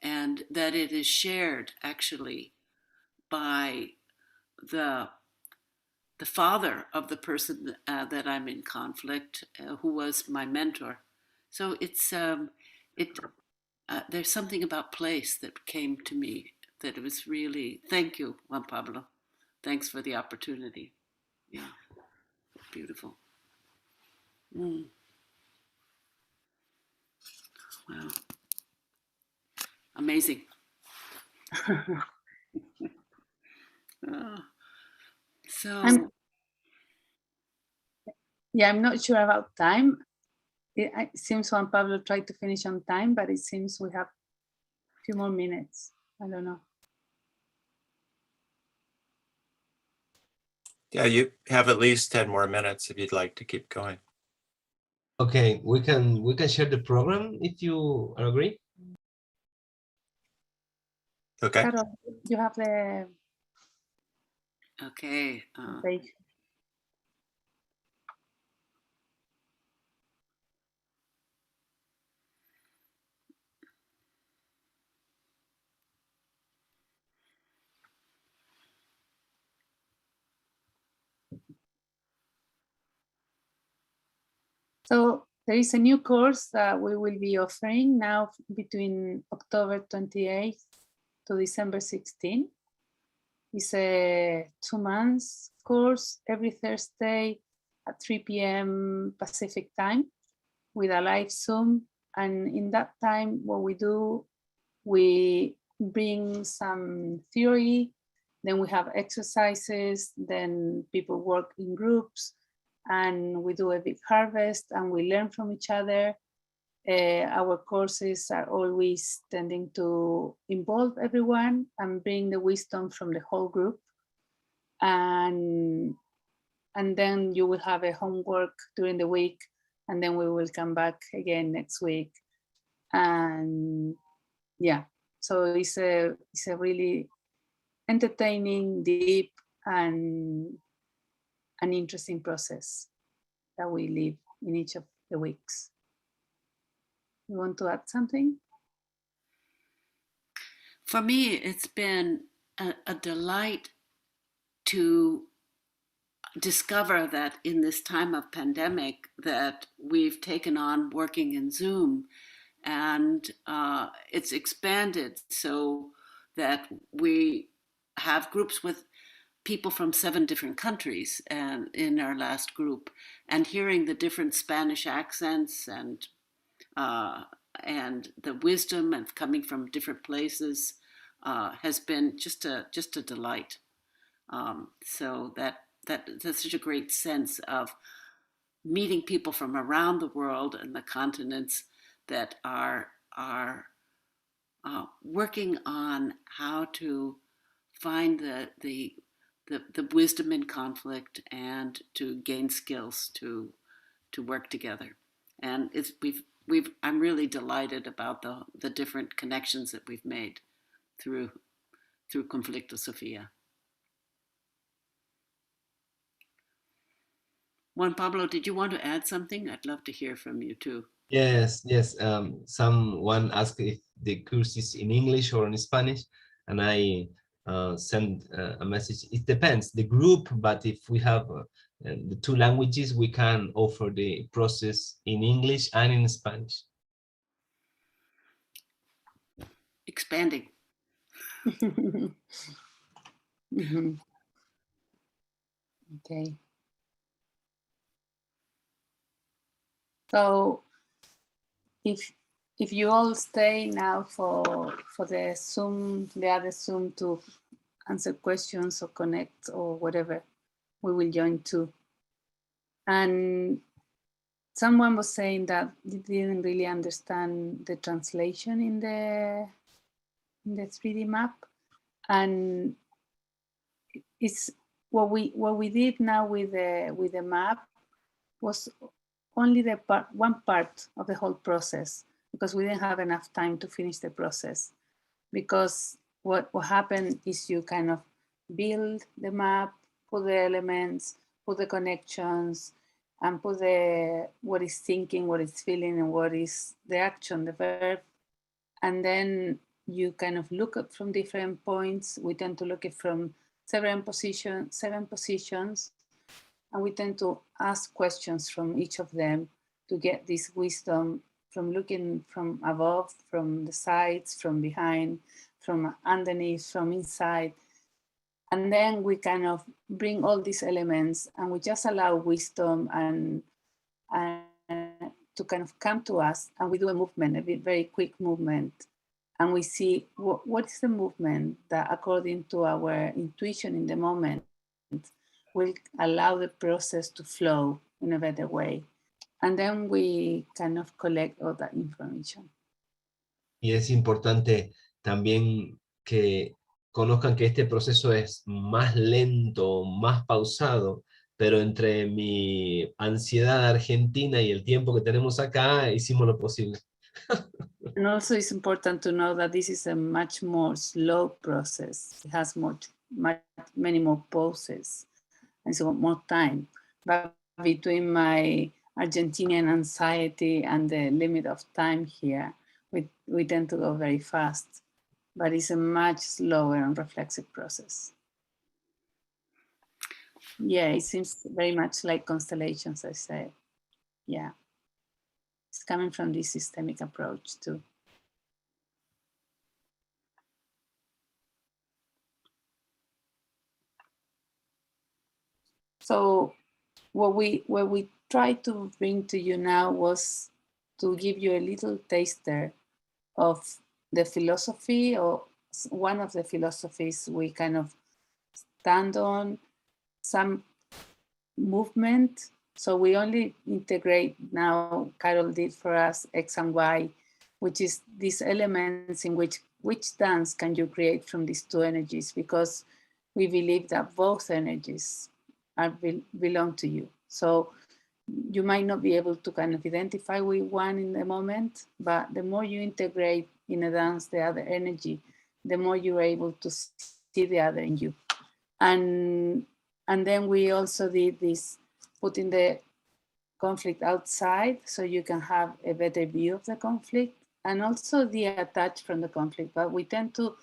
and that it is shared actually by the father of the person that I'm in conflict, who was my mentor. So it's there's something about place that came to me that it was really, thank you, Juan Pablo. Thanks for the opportunity. Yeah, beautiful. Wow. Amazing. So I'm not sure about time. It seems Juan Pablo tried to finish on time, but it seems we have a few more minutes. I don't know. Yeah, you have at least 10 more minutes if you'd like to keep going. Okay, we can share the program if you agree. Okay. Carol, you have the okay. page. So there is a new course that we will be offering now between October 28th to December 16th. It's a 2 months course every Thursday at 3 p.m. Pacific time with a live Zoom. And in that time, what we do, we bring some theory, then we have exercises, then people work in groups, and we do a big harvest and we learn from each other. Our courses are always tending to involve everyone and bring the wisdom from the whole group. And then you will have a homework during the week, and then we will come back again next week. And yeah, so it's a really entertaining, deep, and an interesting process that we live in each of the weeks. You want to add something? For me, it's been a delight to discover that in this time of pandemic that we've taken on working in Zoom, and it's expanded so that we have groups with people from 7 different countries and in our last group, and hearing the different Spanish accents and the wisdom of coming from different places has been just a delight. So that's such a great sense of meeting people from around the world and the continents that are working on how to find the wisdom in conflict and to gain skills to work together. And I'm really delighted about the different connections that we've made through Conflctosofía. Juan Pablo, did you want to add something? I'd love to hear from you too. Yes, yes. Someone asked if the course is in English or in Spanish, and I sent a message. It depends the group, but if we have the two languages, we can offer the process in English and in Spanish. Expanding. Mhm. Okay. So if you all stay now for the Zoom, the other Zoom to answer questions or connect or whatever, we will join too. And someone was saying that they didn't really understand the translation in the 3D map, and it's what we did now with the map was only the one part of the whole process, because we didn't have enough time to finish the process. Because what happened is you kind of build the map, put the elements, put the connections, and put what is thinking, what is feeling, and what is the action, the verb. And then you kind of look at from different points. We tend to look at from 7 positions, and we tend to ask questions from each of them to get this wisdom from looking from above, from the sides, from behind, from underneath, from inside. And then we kind of bring all these elements and we just allow wisdom and to kind of come to us, and we do a movement, a very quick movement. And we see what is the movement that, according to our intuition in the moment, will allow the process to flow in a better way. And then we kind of collect all that information. Y es importante también que conozcan que este proceso es más lento, más pausado, pero entre mi ansiedad argentina y el tiempo que tenemos acá, hicimos lo posible. And also it's important to know that this is a much more slow process. It has many more pauses and so more time. But between my Argentinian anxiety and the limit of time here, we tend to go very fast, but it's a much slower and reflexive process. Yeah, it seems very much like constellations, I say. Yeah. It's coming from this systemic approach too. So what we tried to bring to you now was to give you a little taster of the philosophy, or one of the philosophies we kind of stand on, some movement. So we only integrate now, Carol did for us, X and Y, which is these elements in which dance can you create from these two energies, because we believe that both energies belong to you. So you might not be able to kind of identify with one in the moment, but the more you integrate in a dance the other energy, the more you're able to see the other in you. And then we also did this, putting the conflict outside so you can have a better view of the conflict, and also detach from the conflict. But we tend to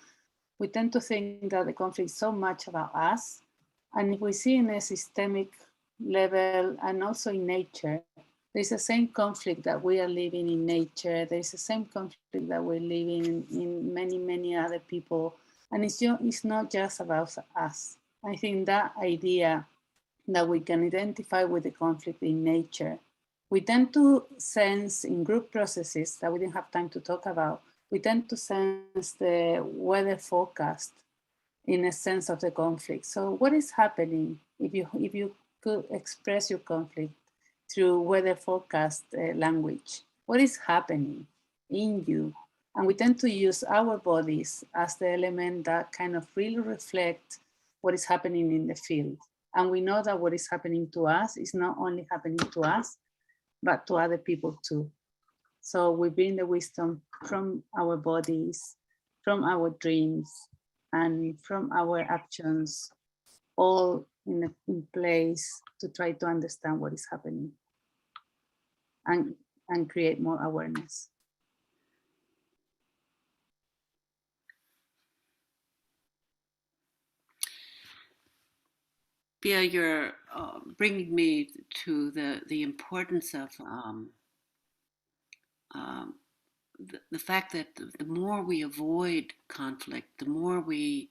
think that the conflict is so much about us. And if we see in a systemic level and also in nature, there's the same conflict that we are living in nature. There's the same conflict that we're living in many, many other people. And it's not just about us. I think that idea that we can identify with the conflict in nature, we tend to sense in group processes that we didn't have time to talk about, we tend to sense the weather forecast in a sense of the conflict. So what is happening if you could express your conflict through weather forecast language? What is happening in you? And we tend to use our bodies as the element that kind of really reflect what is happening in the field. And we know that what is happening to us is not only happening to us, but to other people too. So we bring the wisdom from our bodies, from our dreams, and from our actions, all in place to try to understand what is happening and create more awareness. Pia, you're bringing me to the importance of the fact that the more we avoid conflict, the more we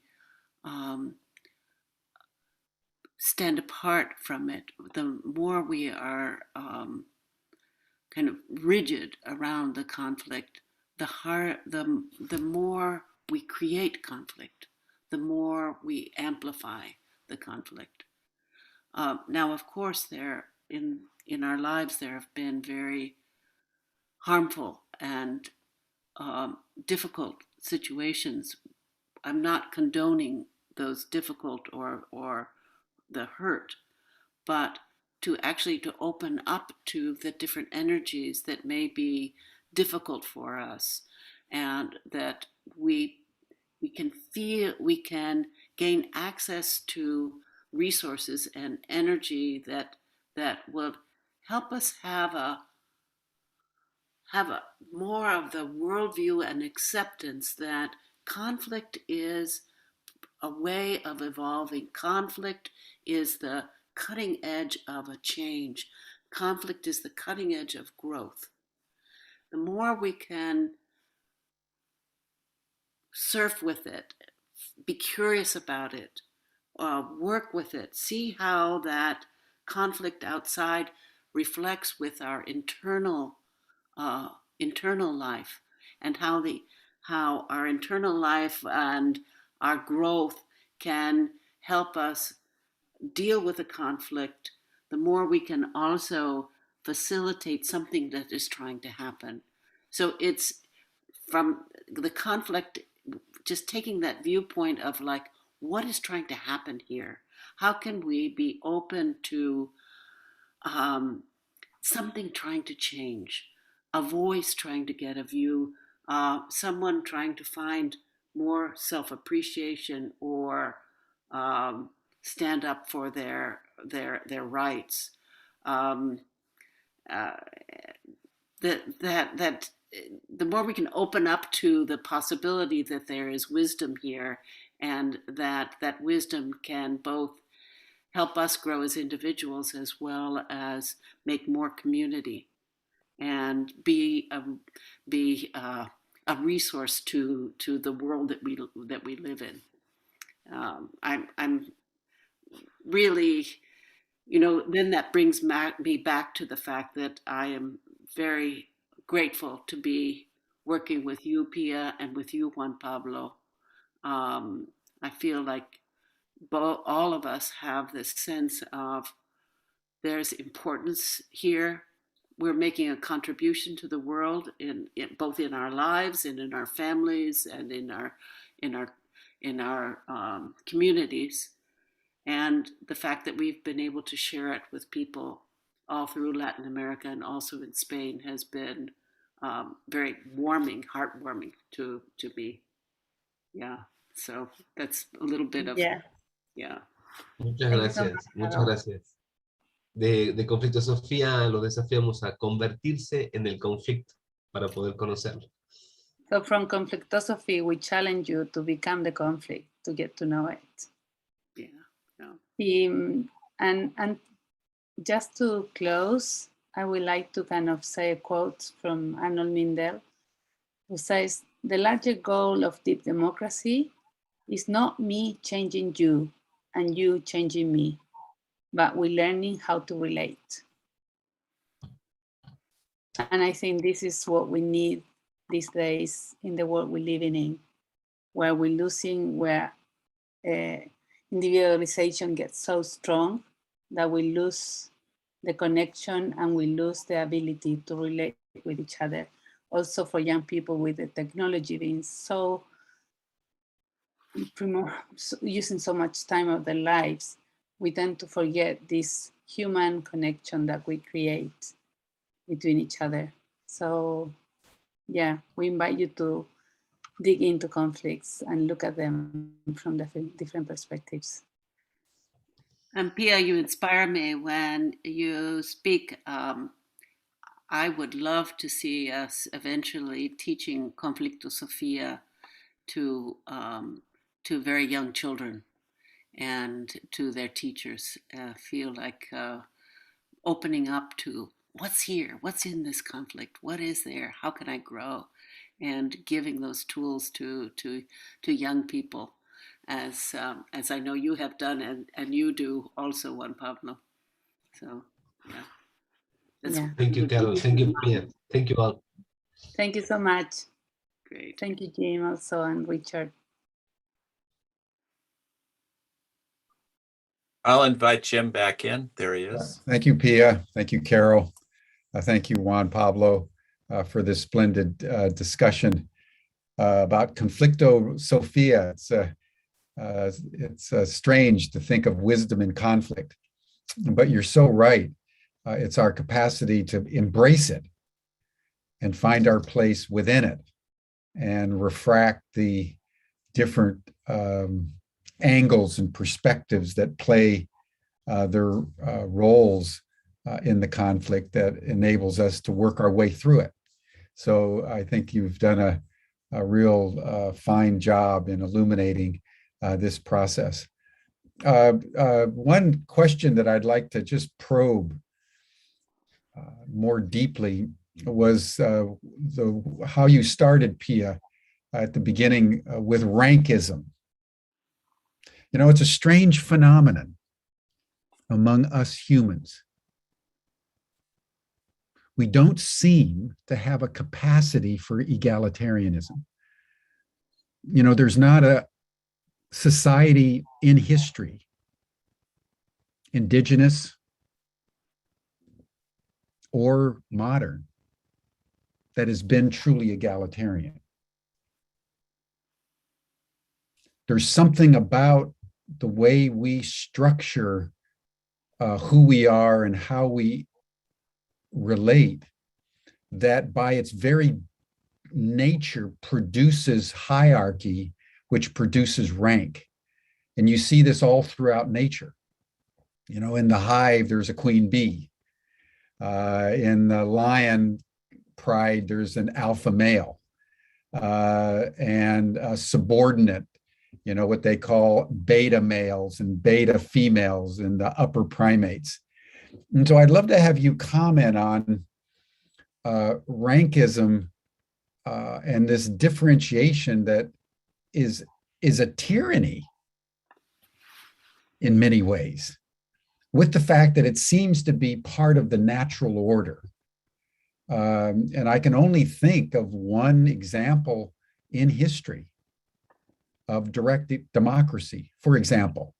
stand apart from it, the more we are kind of rigid around the conflict, the more we create conflict, the more we amplify the conflict. Now, of course, in our lives there have been very harmful and difficult situations. I'm not condoning those difficult or the hurt, but to open up to the different energies that may be difficult for us, and that we can gain access to resources and energy that will help us have a more of the worldview and acceptance that conflict is a way of evolving. Conflict is the cutting edge of a change. Conflict is the cutting edge of growth. The more we can surf with it, be curious about it, work with it, see how that conflict outside reflects with our internal life, and how our internal life and our growth can help us deal with a conflict, the more we can also facilitate something that is trying to happen. So it's from the conflict, just taking that viewpoint of like, what is trying to happen here? How can we be open to something trying to change, a voice trying to get a view, someone trying to find more self-appreciation or stand up for their rights. That the more we can open up to the possibility that there is wisdom here, and that wisdom can both help us grow as individuals as well as make more community and be a resource to the world that we live in. I'm really, then that brings me back to the fact that I am very grateful to be working with you, Pia, and with you, Juan Pablo. I feel like all of us have this sense of there's importance here. We're making a contribution to the world in both in our lives and in our families and in our communities. And the fact that we've been able to share it with people all through Latin America and also in Spain has been very warming, heartwarming to me. Yeah, so that's a little bit of, Yeah. yeah. Muchas Thank you so gracias, much, muchas Carol. gracias. De Conflictosofía lo desafiamos a convertirse en el conflicto para poder conocerlo. So from Conflictosophy, we challenge you to become the conflict, to get to know it. Yeah. And just to close, I would like to kind of say a quote from Arnold Mindell, who says, "The larger goal of deep democracy is not me changing you and you changing me, but we learning how to relate." And I think this is what we need these days in the world we're living in, where we're losing, where individualization gets so strong that we lose the connection and we lose the ability to relate with each other. Also for young people, with the technology being so using so much time of their lives, we tend to forget this human connection that we create between each other. So yeah, we invite you to dig into conflicts and look at them from different perspectives. And Pia, you inspire me when you speak. I would love to see us eventually teaching Conflctosofía to very young children and to their teachers. Feel like opening up to what's here, what's in this conflict, what is there, how can I grow, and giving those tools to young people, as I know you have done, and you do also, Juan Pablo. So yeah, that's Yeah. Thank you, Carol. Thank you, Pia. Thank you all. Thank you so much. great. Thank you, Jim, also, and Richard. I'll invite Jim back in. There he is. Thank you, Pia. Thank you, Carol. Thank you, Juan Pablo, for this splendid discussion about Conflctosofía. It's strange to think of wisdom in conflict, but you're so right. It's our capacity to embrace it and find our place within it and refract the different angles and perspectives that play their roles in the conflict that enables us to work our way through it. So I think you've done a real fine job in illuminating this process. One question that I'd like to just probe more deeply was how you started, Pia, at the beginning with rankism. You know, it's a strange phenomenon among us humans. We don't seem to have a capacity for egalitarianism. You know, there's not a society in history, indigenous or modern, that has been truly egalitarian. There's something about the way we structure who we are and how we relate that by its very nature produces hierarchy, which produces rank. And you see this all throughout nature. You know, in the hive, there's a queen bee. In the lion pride, there's an alpha male. And a subordinate, you know, what they call beta males and beta females in the upper primates. And so I'd love to have you comment on rankism and this differentiation that is a tyranny in many ways, with the fact that it seems to be part of the natural order. And I can only think of one example in history of direct democracy, for example,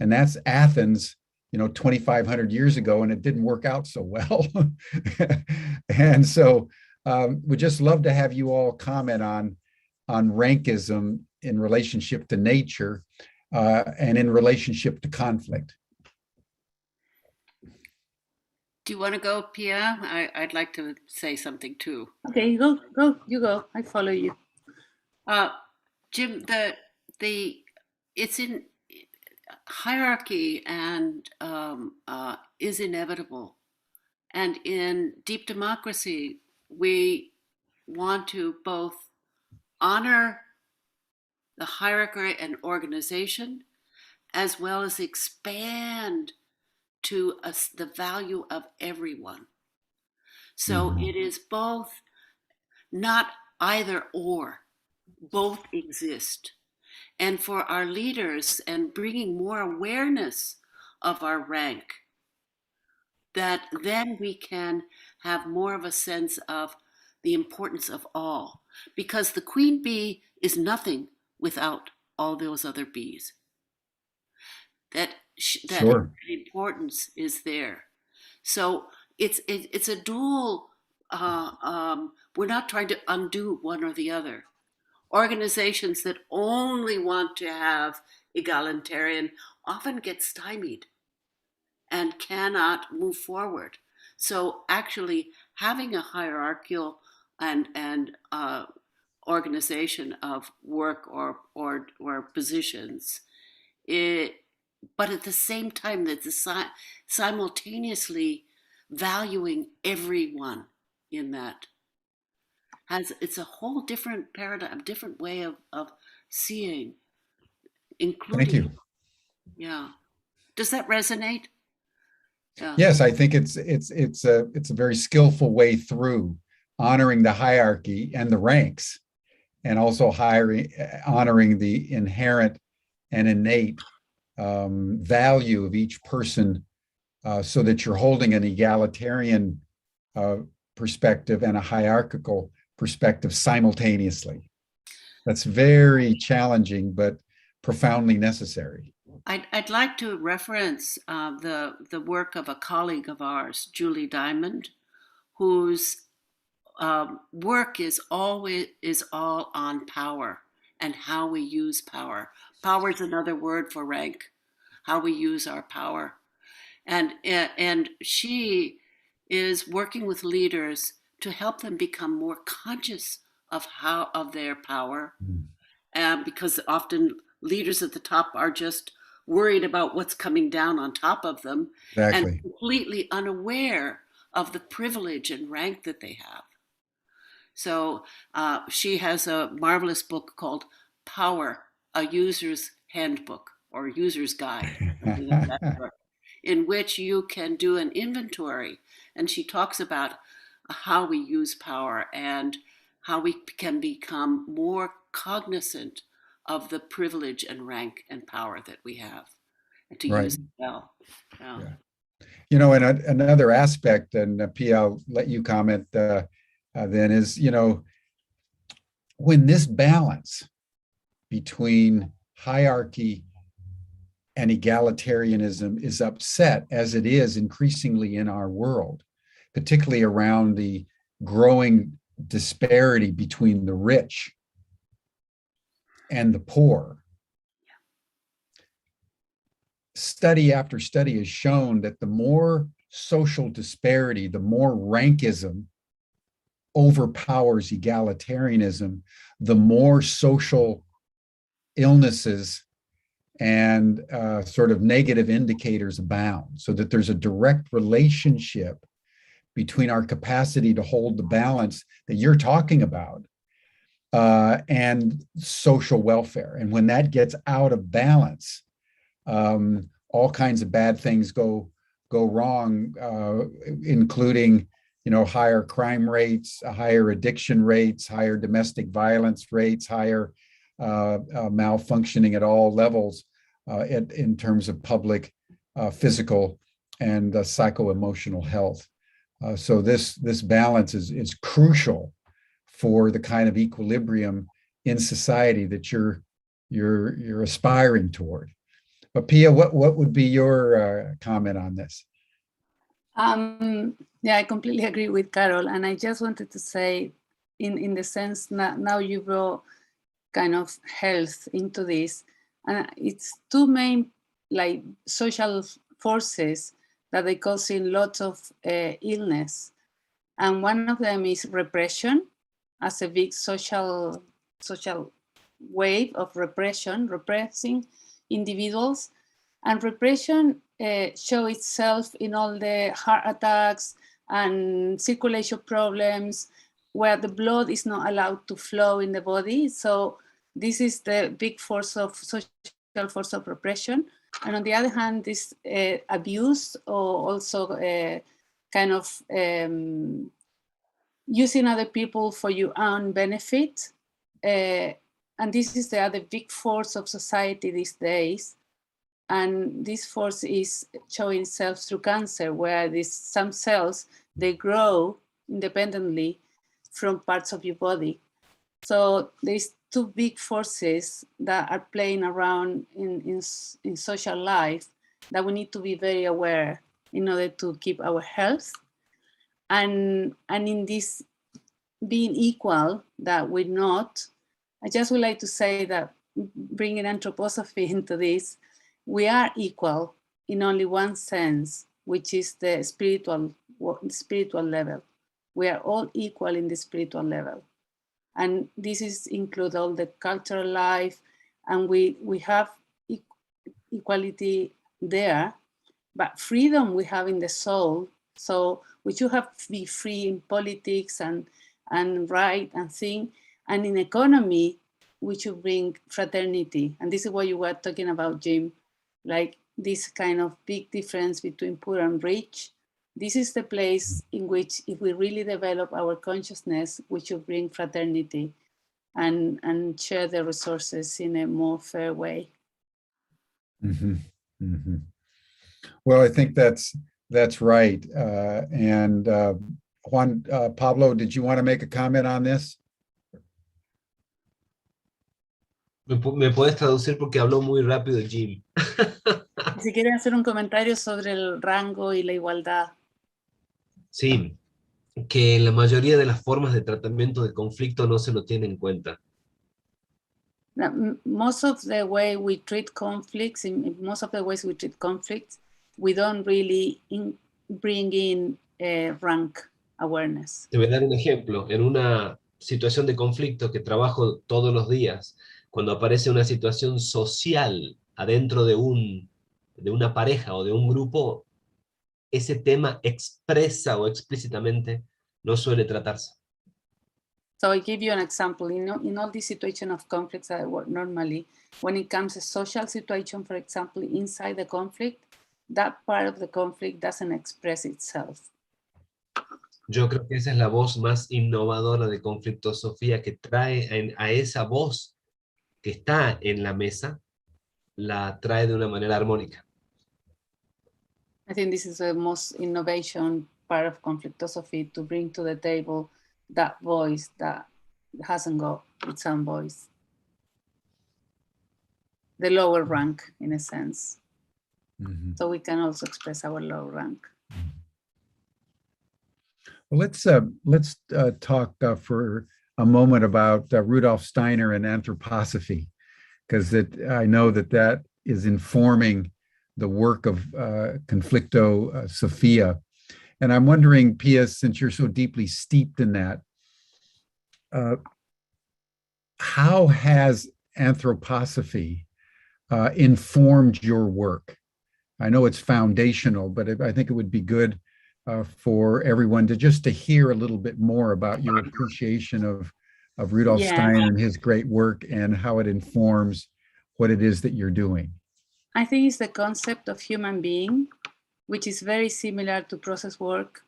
and that's Athens, you know, 2,500 years ago, and it didn't work out so well. And so we'd just love to have you all comment on rankism in relationship to nature and in relationship to conflict. Do you want to go, Pia? I'd like to say something too. Okay, you go. I follow you. Jim, it's in hierarchy and is inevitable. And in deep democracy, we want to both honor the hierarchy and organization, as well as expand to the value of everyone. So it is both, not either or, both exist. And for our leaders and bringing more awareness of our rank, that then we can have more of a sense of the importance of all. Because the queen bee is nothing without all those other bees. That Sure. importance is there. So it's a dual, we're not trying to undo one or the other. Organizations that only want to have egalitarian often get stymied and cannot move forward. So actually having a hierarchical and organization of work or positions, it but at the same time that simultaneously valuing everyone in that. It's a whole different paradigm, different way of seeing, Thank you. including. Yeah. Does that resonate? Yeah. Yes, I think it's a very skillful way through honoring the hierarchy and the ranks, and also honoring the inherent and innate value of each person, so that you're holding an egalitarian perspective and a hierarchical perspective simultaneously. That's very challenging, but profoundly necessary. I'd like to reference the work of a colleague of ours, Julie Diamond, whose work is all on power and how we use power. Power is another word for rank, how we use our power. And she is working with leaders to help them become more conscious of their power, because often leaders at the top are just worried about what's coming down on top of them, Exactly. and completely unaware of the privilege and rank that they have. So she has a marvelous book called Power, a User's Handbook or User's Guide, something of that sort, in which you can do an inventory. And she talks about how we use power and how we can become more cognizant of the privilege and rank and power that we have, and to Right. use it well. Yeah. Yeah. You know, and another aspect, and Pia, I'll let you comment then, is, you know, when this balance between hierarchy and egalitarianism is upset, as it is increasingly in our world, particularly around the growing disparity between the rich and the poor. Study after study has shown that the more social disparity, the more rankism overpowers egalitarianism, the more social illnesses and sort of negative indicators abound, so that there's a direct relationship between our capacity to hold the balance that you're talking about and social welfare. And when that gets out of balance, all kinds of bad things go wrong, including, you know, higher crime rates, higher addiction rates, higher domestic violence rates, higher malfunctioning at all levels in terms of public, physical, and psycho-emotional health. So this balance is crucial for the kind of equilibrium in society that you're aspiring toward. But Pia, what would be your comment on this? Yeah, I completely agree with Carol, and I just wanted to say, in the sense now you brought kind of health into this, and it's two main like social forces that they causing lots of illness, and one of them is repression, as a big social wave of repressing individuals, and repression show itself in all the heart attacks and circulation problems where the blood is not allowed to flow in the body. So this is the big force of social force of repression. And on the other hand, this abuse, or also kind of using other people for your own benefit. And this is the other big force of society these days. And this force is showing itself through cancer, where some cells, they grow independently from parts of your body. So there's two big forces that are playing around in social life that we need to be very aware in order to keep our health. And in this being equal that we're not, I just would like to say that bringing anthroposophy into this, we are equal in only one sense, which is the spiritual level. We are all equal in the spiritual level. And this includes all the cultural life, and we have equality there, but freedom we have in the soul. So we should have to be free in politics and write and think. And in economy, we should bring fraternity. And this is what you were talking about, Jim, like this kind of big difference between poor and rich. This is the place in which if we really develop our consciousness, we should bring fraternity and share the resources in a more fair way. Mm-hmm. Mm-hmm. Well, I think that's right. Juan Pablo, did you want to make a comment on this? ¿Me puedes traducir porque habló muy rápido Jim? Si quieren hacer un comentario sobre el rango y la igualdad. Sí, que en la mayoría de las formas de tratamiento de conflicto no se lo tiene en cuenta. Now, most of the way we treat conflicts, in most of the ways we treat conflicts, we don't really bring in rank awareness. Te voy a dar un ejemplo. En una situación de conflicto que trabajo todos los días, cuando aparece una situación social adentro de una pareja o de un grupo, ese tema expresa o explícitamente no suele tratarse. So I give you an example. In all these situations of conflicts that I work normally, when it comes to social situation, for example, inside the conflict, that part of the conflict doesn't express itself. Yo creo que esa es la voz más innovadora de Conflctosofía, que trae a esa voz que está en la mesa, la trae de una manera armónica. I think this is the most innovation part of Conflctosophy, to bring to the table that voice that hasn't got its own voice. The lower rank, in a sense. Mm-hmm. So we can also express our low rank. Well, let's talk for a moment about Rudolph Steiner and Anthroposophy, because I know that is informing the work of Conflctosofía. And I'm wondering, Pia, since you're so deeply steeped in that, how has Anthroposophy informed your work? I know it's foundational, but I think it would be good for everyone to hear a little bit more about your appreciation of Rudolph Steiner and his great work and how it informs what it is that you're doing. I think it's the concept of human being, which is very similar to Processwork,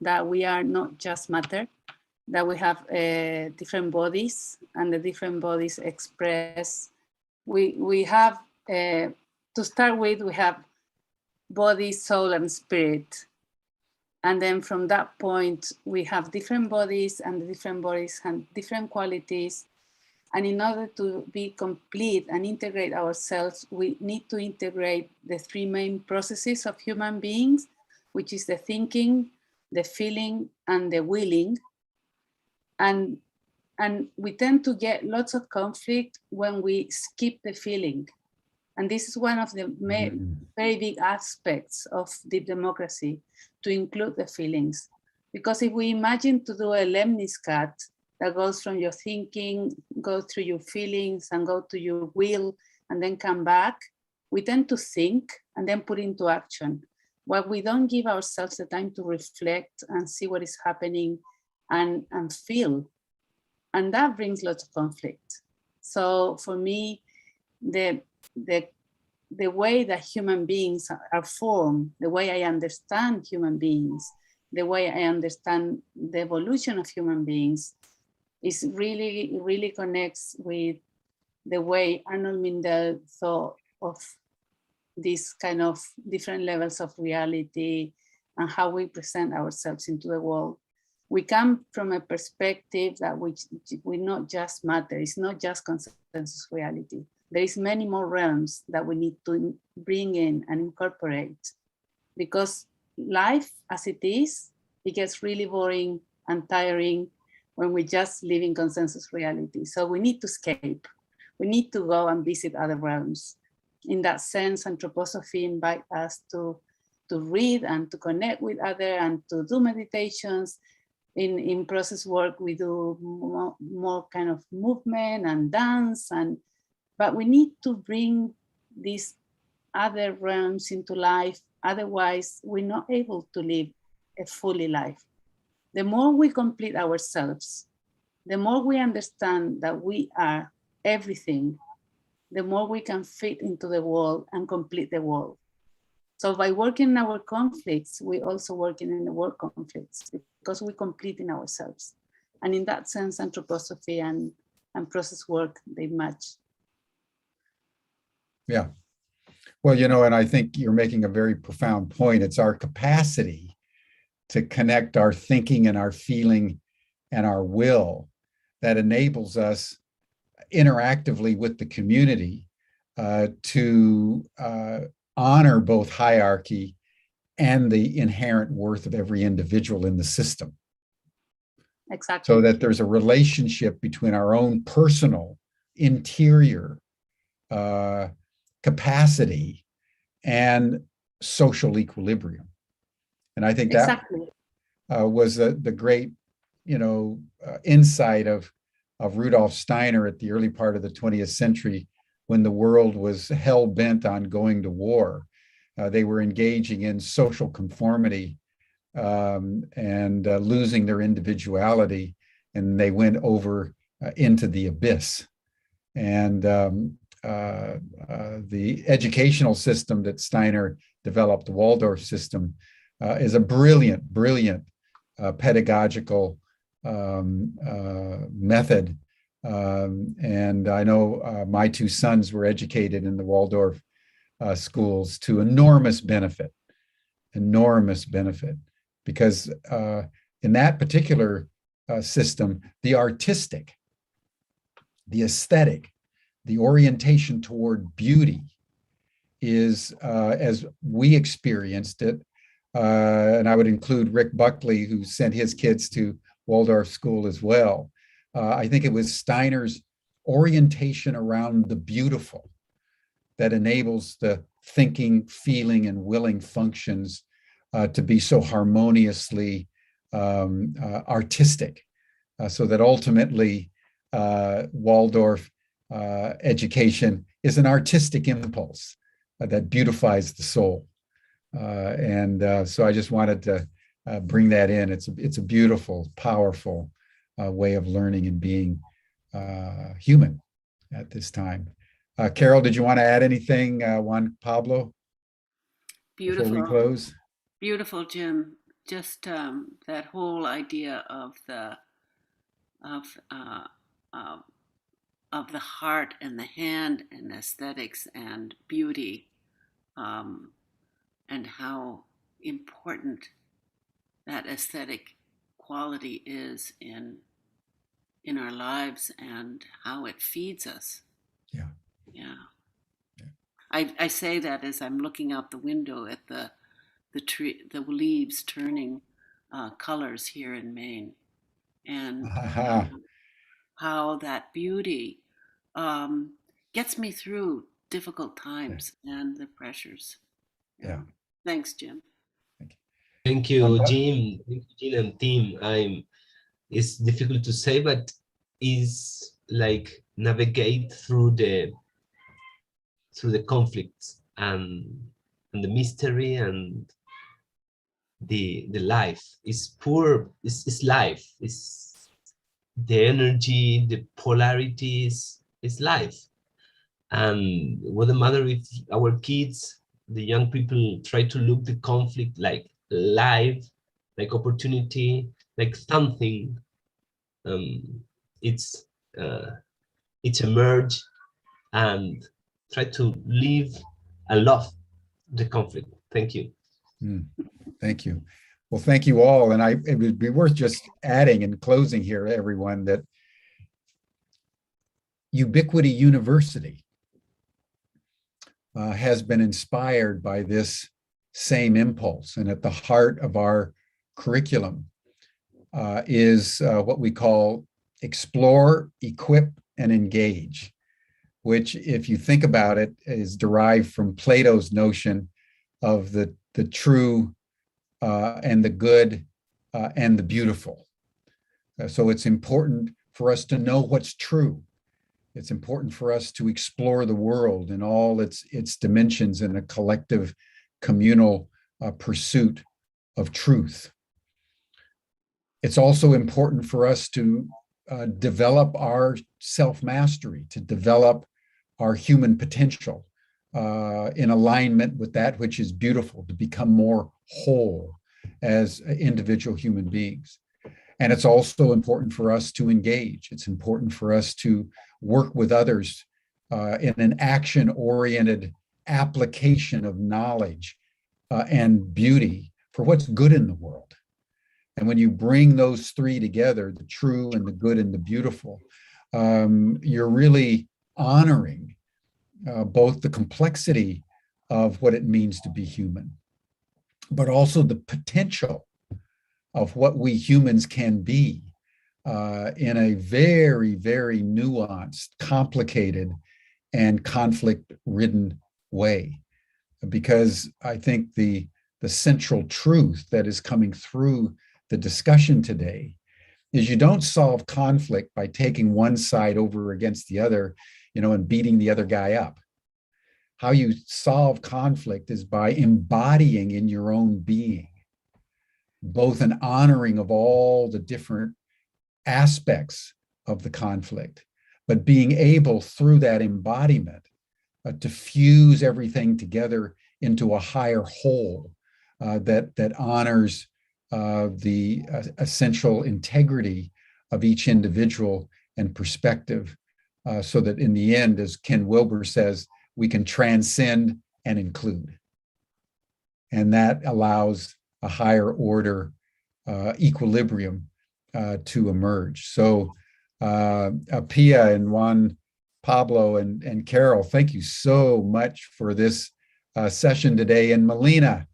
that we are not just matter, that we have different bodies, and the different bodies express. We have, to start with, we have body, soul, and spirit. And then from that point, we have different bodies, and the different bodies have different qualities. And in order to be complete and integrate ourselves, we need to integrate the three main processes of human beings, which is the thinking, the feeling, and the willing. And we tend to get lots of conflict when we skip the feeling. And this is one of the very big aspects of deep democracy, to include the feelings. Because if we imagine to do a lemnis cut that goes from your thinking, go through your feelings, and go to your will, and then come back, we tend to think and then put into action. While we don't give ourselves the time to reflect and see what is happening and feel. And that brings lots of conflict. So for me, the way that human beings are formed, the way I understand human beings, the way I understand the evolution of human beings, is really connects with the way Arnold Mindell thought of these kind of different levels of reality and how we present ourselves into the world. We come from a perspective that we not just matter, it's not just consensus reality. There is many more realms that we need to bring in and incorporate, because life as it is, it gets really boring and tiring when we just live in consensus reality. So we need to escape. We need to go and visit other realms. In that sense, Antroposophy invites us to read and to connect with others and to do meditations. In Processwork, we do more kind of movement and dance, but we need to bring this other realms into life. Otherwise, we're not able to live a fully life. The more we complete ourselves, the more we understand that we are everything, the more we can fit into the world and complete the world. So by working in our conflicts, we're also working in the world conflicts because we're completing ourselves. And in that sense, anthroposophy and process work, they match. Yeah. Well, you know, and I think you're making a very profound point. It's our capacity to connect our thinking and our feeling and our will that enables us interactively with the community to honor both hierarchy and the inherent worth of every individual in the system. Exactly. So that there's a relationship between our own personal interior capacity and social equilibrium. And I think that exactly. Was the great, insight of Rudolph Steiner at the early part of the 20th century, when the world was hell bent on going to war. They were engaging in social conformity and losing their individuality, and they went over into the abyss. And the educational system that Steiner developed, the Waldorf system, is a brilliant pedagogical method. And I know my two sons were educated in the Waldorf schools to enormous benefit, because in that particular system, the artistic, the aesthetic, the orientation toward beauty is, as we experienced it, and I would include Rick Buckley, who sent his kids to Waldorf school as well. I think it was Steiner's orientation around the beautiful that enables the thinking, feeling, and willing functions to be so harmoniously artistic, so that ultimately Waldorf education is an artistic impulse that beautifies the soul. So I just wanted to bring that in. It's a beautiful, powerful way of learning and being human at this time. Carol, did you want to add anything, Juan Pablo, Beautiful. before we close? Beautiful, Jim. Just that whole idea of the heart and the hand and aesthetics and beauty, and how important that aesthetic quality is in our lives and how it feeds us. Yeah. I say that as I'm looking out the window at the tree, the leaves turning colors here in Maine, and how that beauty gets me through difficult times and the pressures. Yeah. Thanks, Jim. Thank you, Jim. Thank you, Jim and team. It's difficult to say, but is like navigate through the conflicts and the mystery and the life. Is poor. Is life. Is the energy, the polarities. Is life. And what the matter if our kids, the young people, try to look the conflict like life, like opportunity, like something. It's emerge and try to live and love the conflict. Thank you. Thank you. Well, thank you all. And it would be worth just adding in closing here, everyone, that Ubiquity University has been inspired by this same impulse. And at the heart of our curriculum is what we call explore, equip, and engage, which, if you think about it, is derived from Plato's notion of the true and the good and the beautiful. So it's important for us to know what's true It's important for us to explore the world in all its dimensions in a collective, communal pursuit of truth. It's also important for us to develop our self-mastery, to develop our human potential in alignment with that which is beautiful, to become more whole as individual human beings. And it's also important for us to engage. It's important for us to work with others in an action-oriented application of knowledge and beauty for what's good in the world. And when you bring those three together, the true and the good and the beautiful, you're really honoring both the complexity of what it means to be human, but also the potential of what we humans can be in a very, very nuanced, complicated, and conflict-ridden way. Because I think the central truth that is coming through the discussion today is you don't solve conflict by taking one side over against the other, and beating the other guy up. How you solve conflict is by embodying in your own being both an honoring of all the different aspects of the conflict, but being able through that embodiment to fuse everything together into a higher whole that honors the essential integrity of each individual and perspective, so that in the end, as Ken Wilber says, we can transcend and include. And that allows a higher order equilibrium to emerge. So Pia and Juan Pablo and Carol, thank you so much for this session today. And Melina,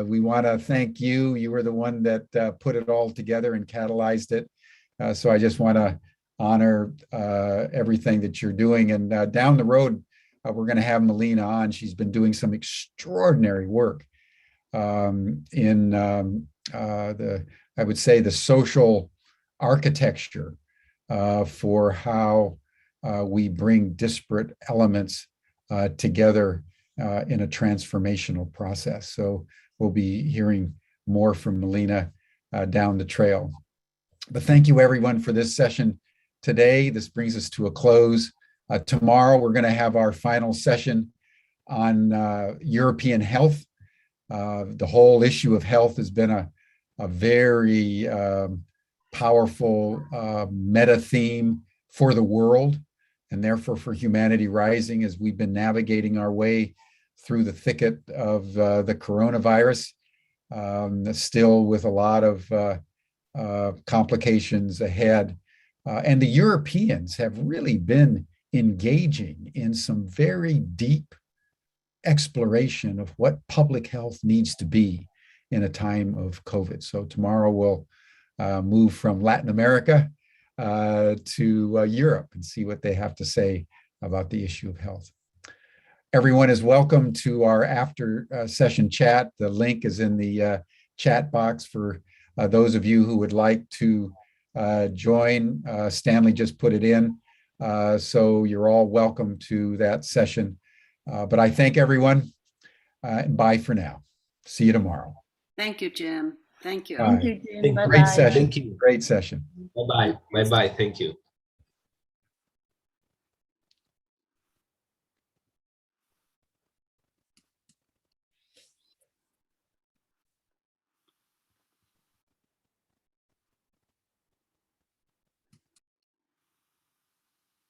we want to thank you. You were the one that put it all together and catalyzed it. So I just want to honor everything that you're doing. And down the road, we're going to have Melina on. She's been doing some extraordinary work in I would say, the social architecture for how we bring disparate elements together in a transformational process. So we'll be hearing more from Melina down the trail. But thank you, everyone, for this session today. This brings us to a close. Tomorrow, we're going to have our final session on European health. The whole issue of health has been a very powerful meta theme for the world, and therefore for Humanity Rising, as we've been navigating our way through the thicket of the coronavirus, still with a lot of complications ahead. And the Europeans have really been engaging in some very deep exploration of what public health needs to be in a time of COVID. So tomorrow we'll move from Latin America to Europe and see what they have to say about the issue of health. Everyone is welcome to our after session chat. The link is in the chat box for those of you who would like to join. Stanley just put it in. So you're all welcome to that session. But I thank everyone, and bye for now. See you tomorrow. Thank you, Jim. Thank you. Thank you, Jim. Bye-bye. Great session. Thank you. Great session. Bye-bye. Bye-bye. Thank you.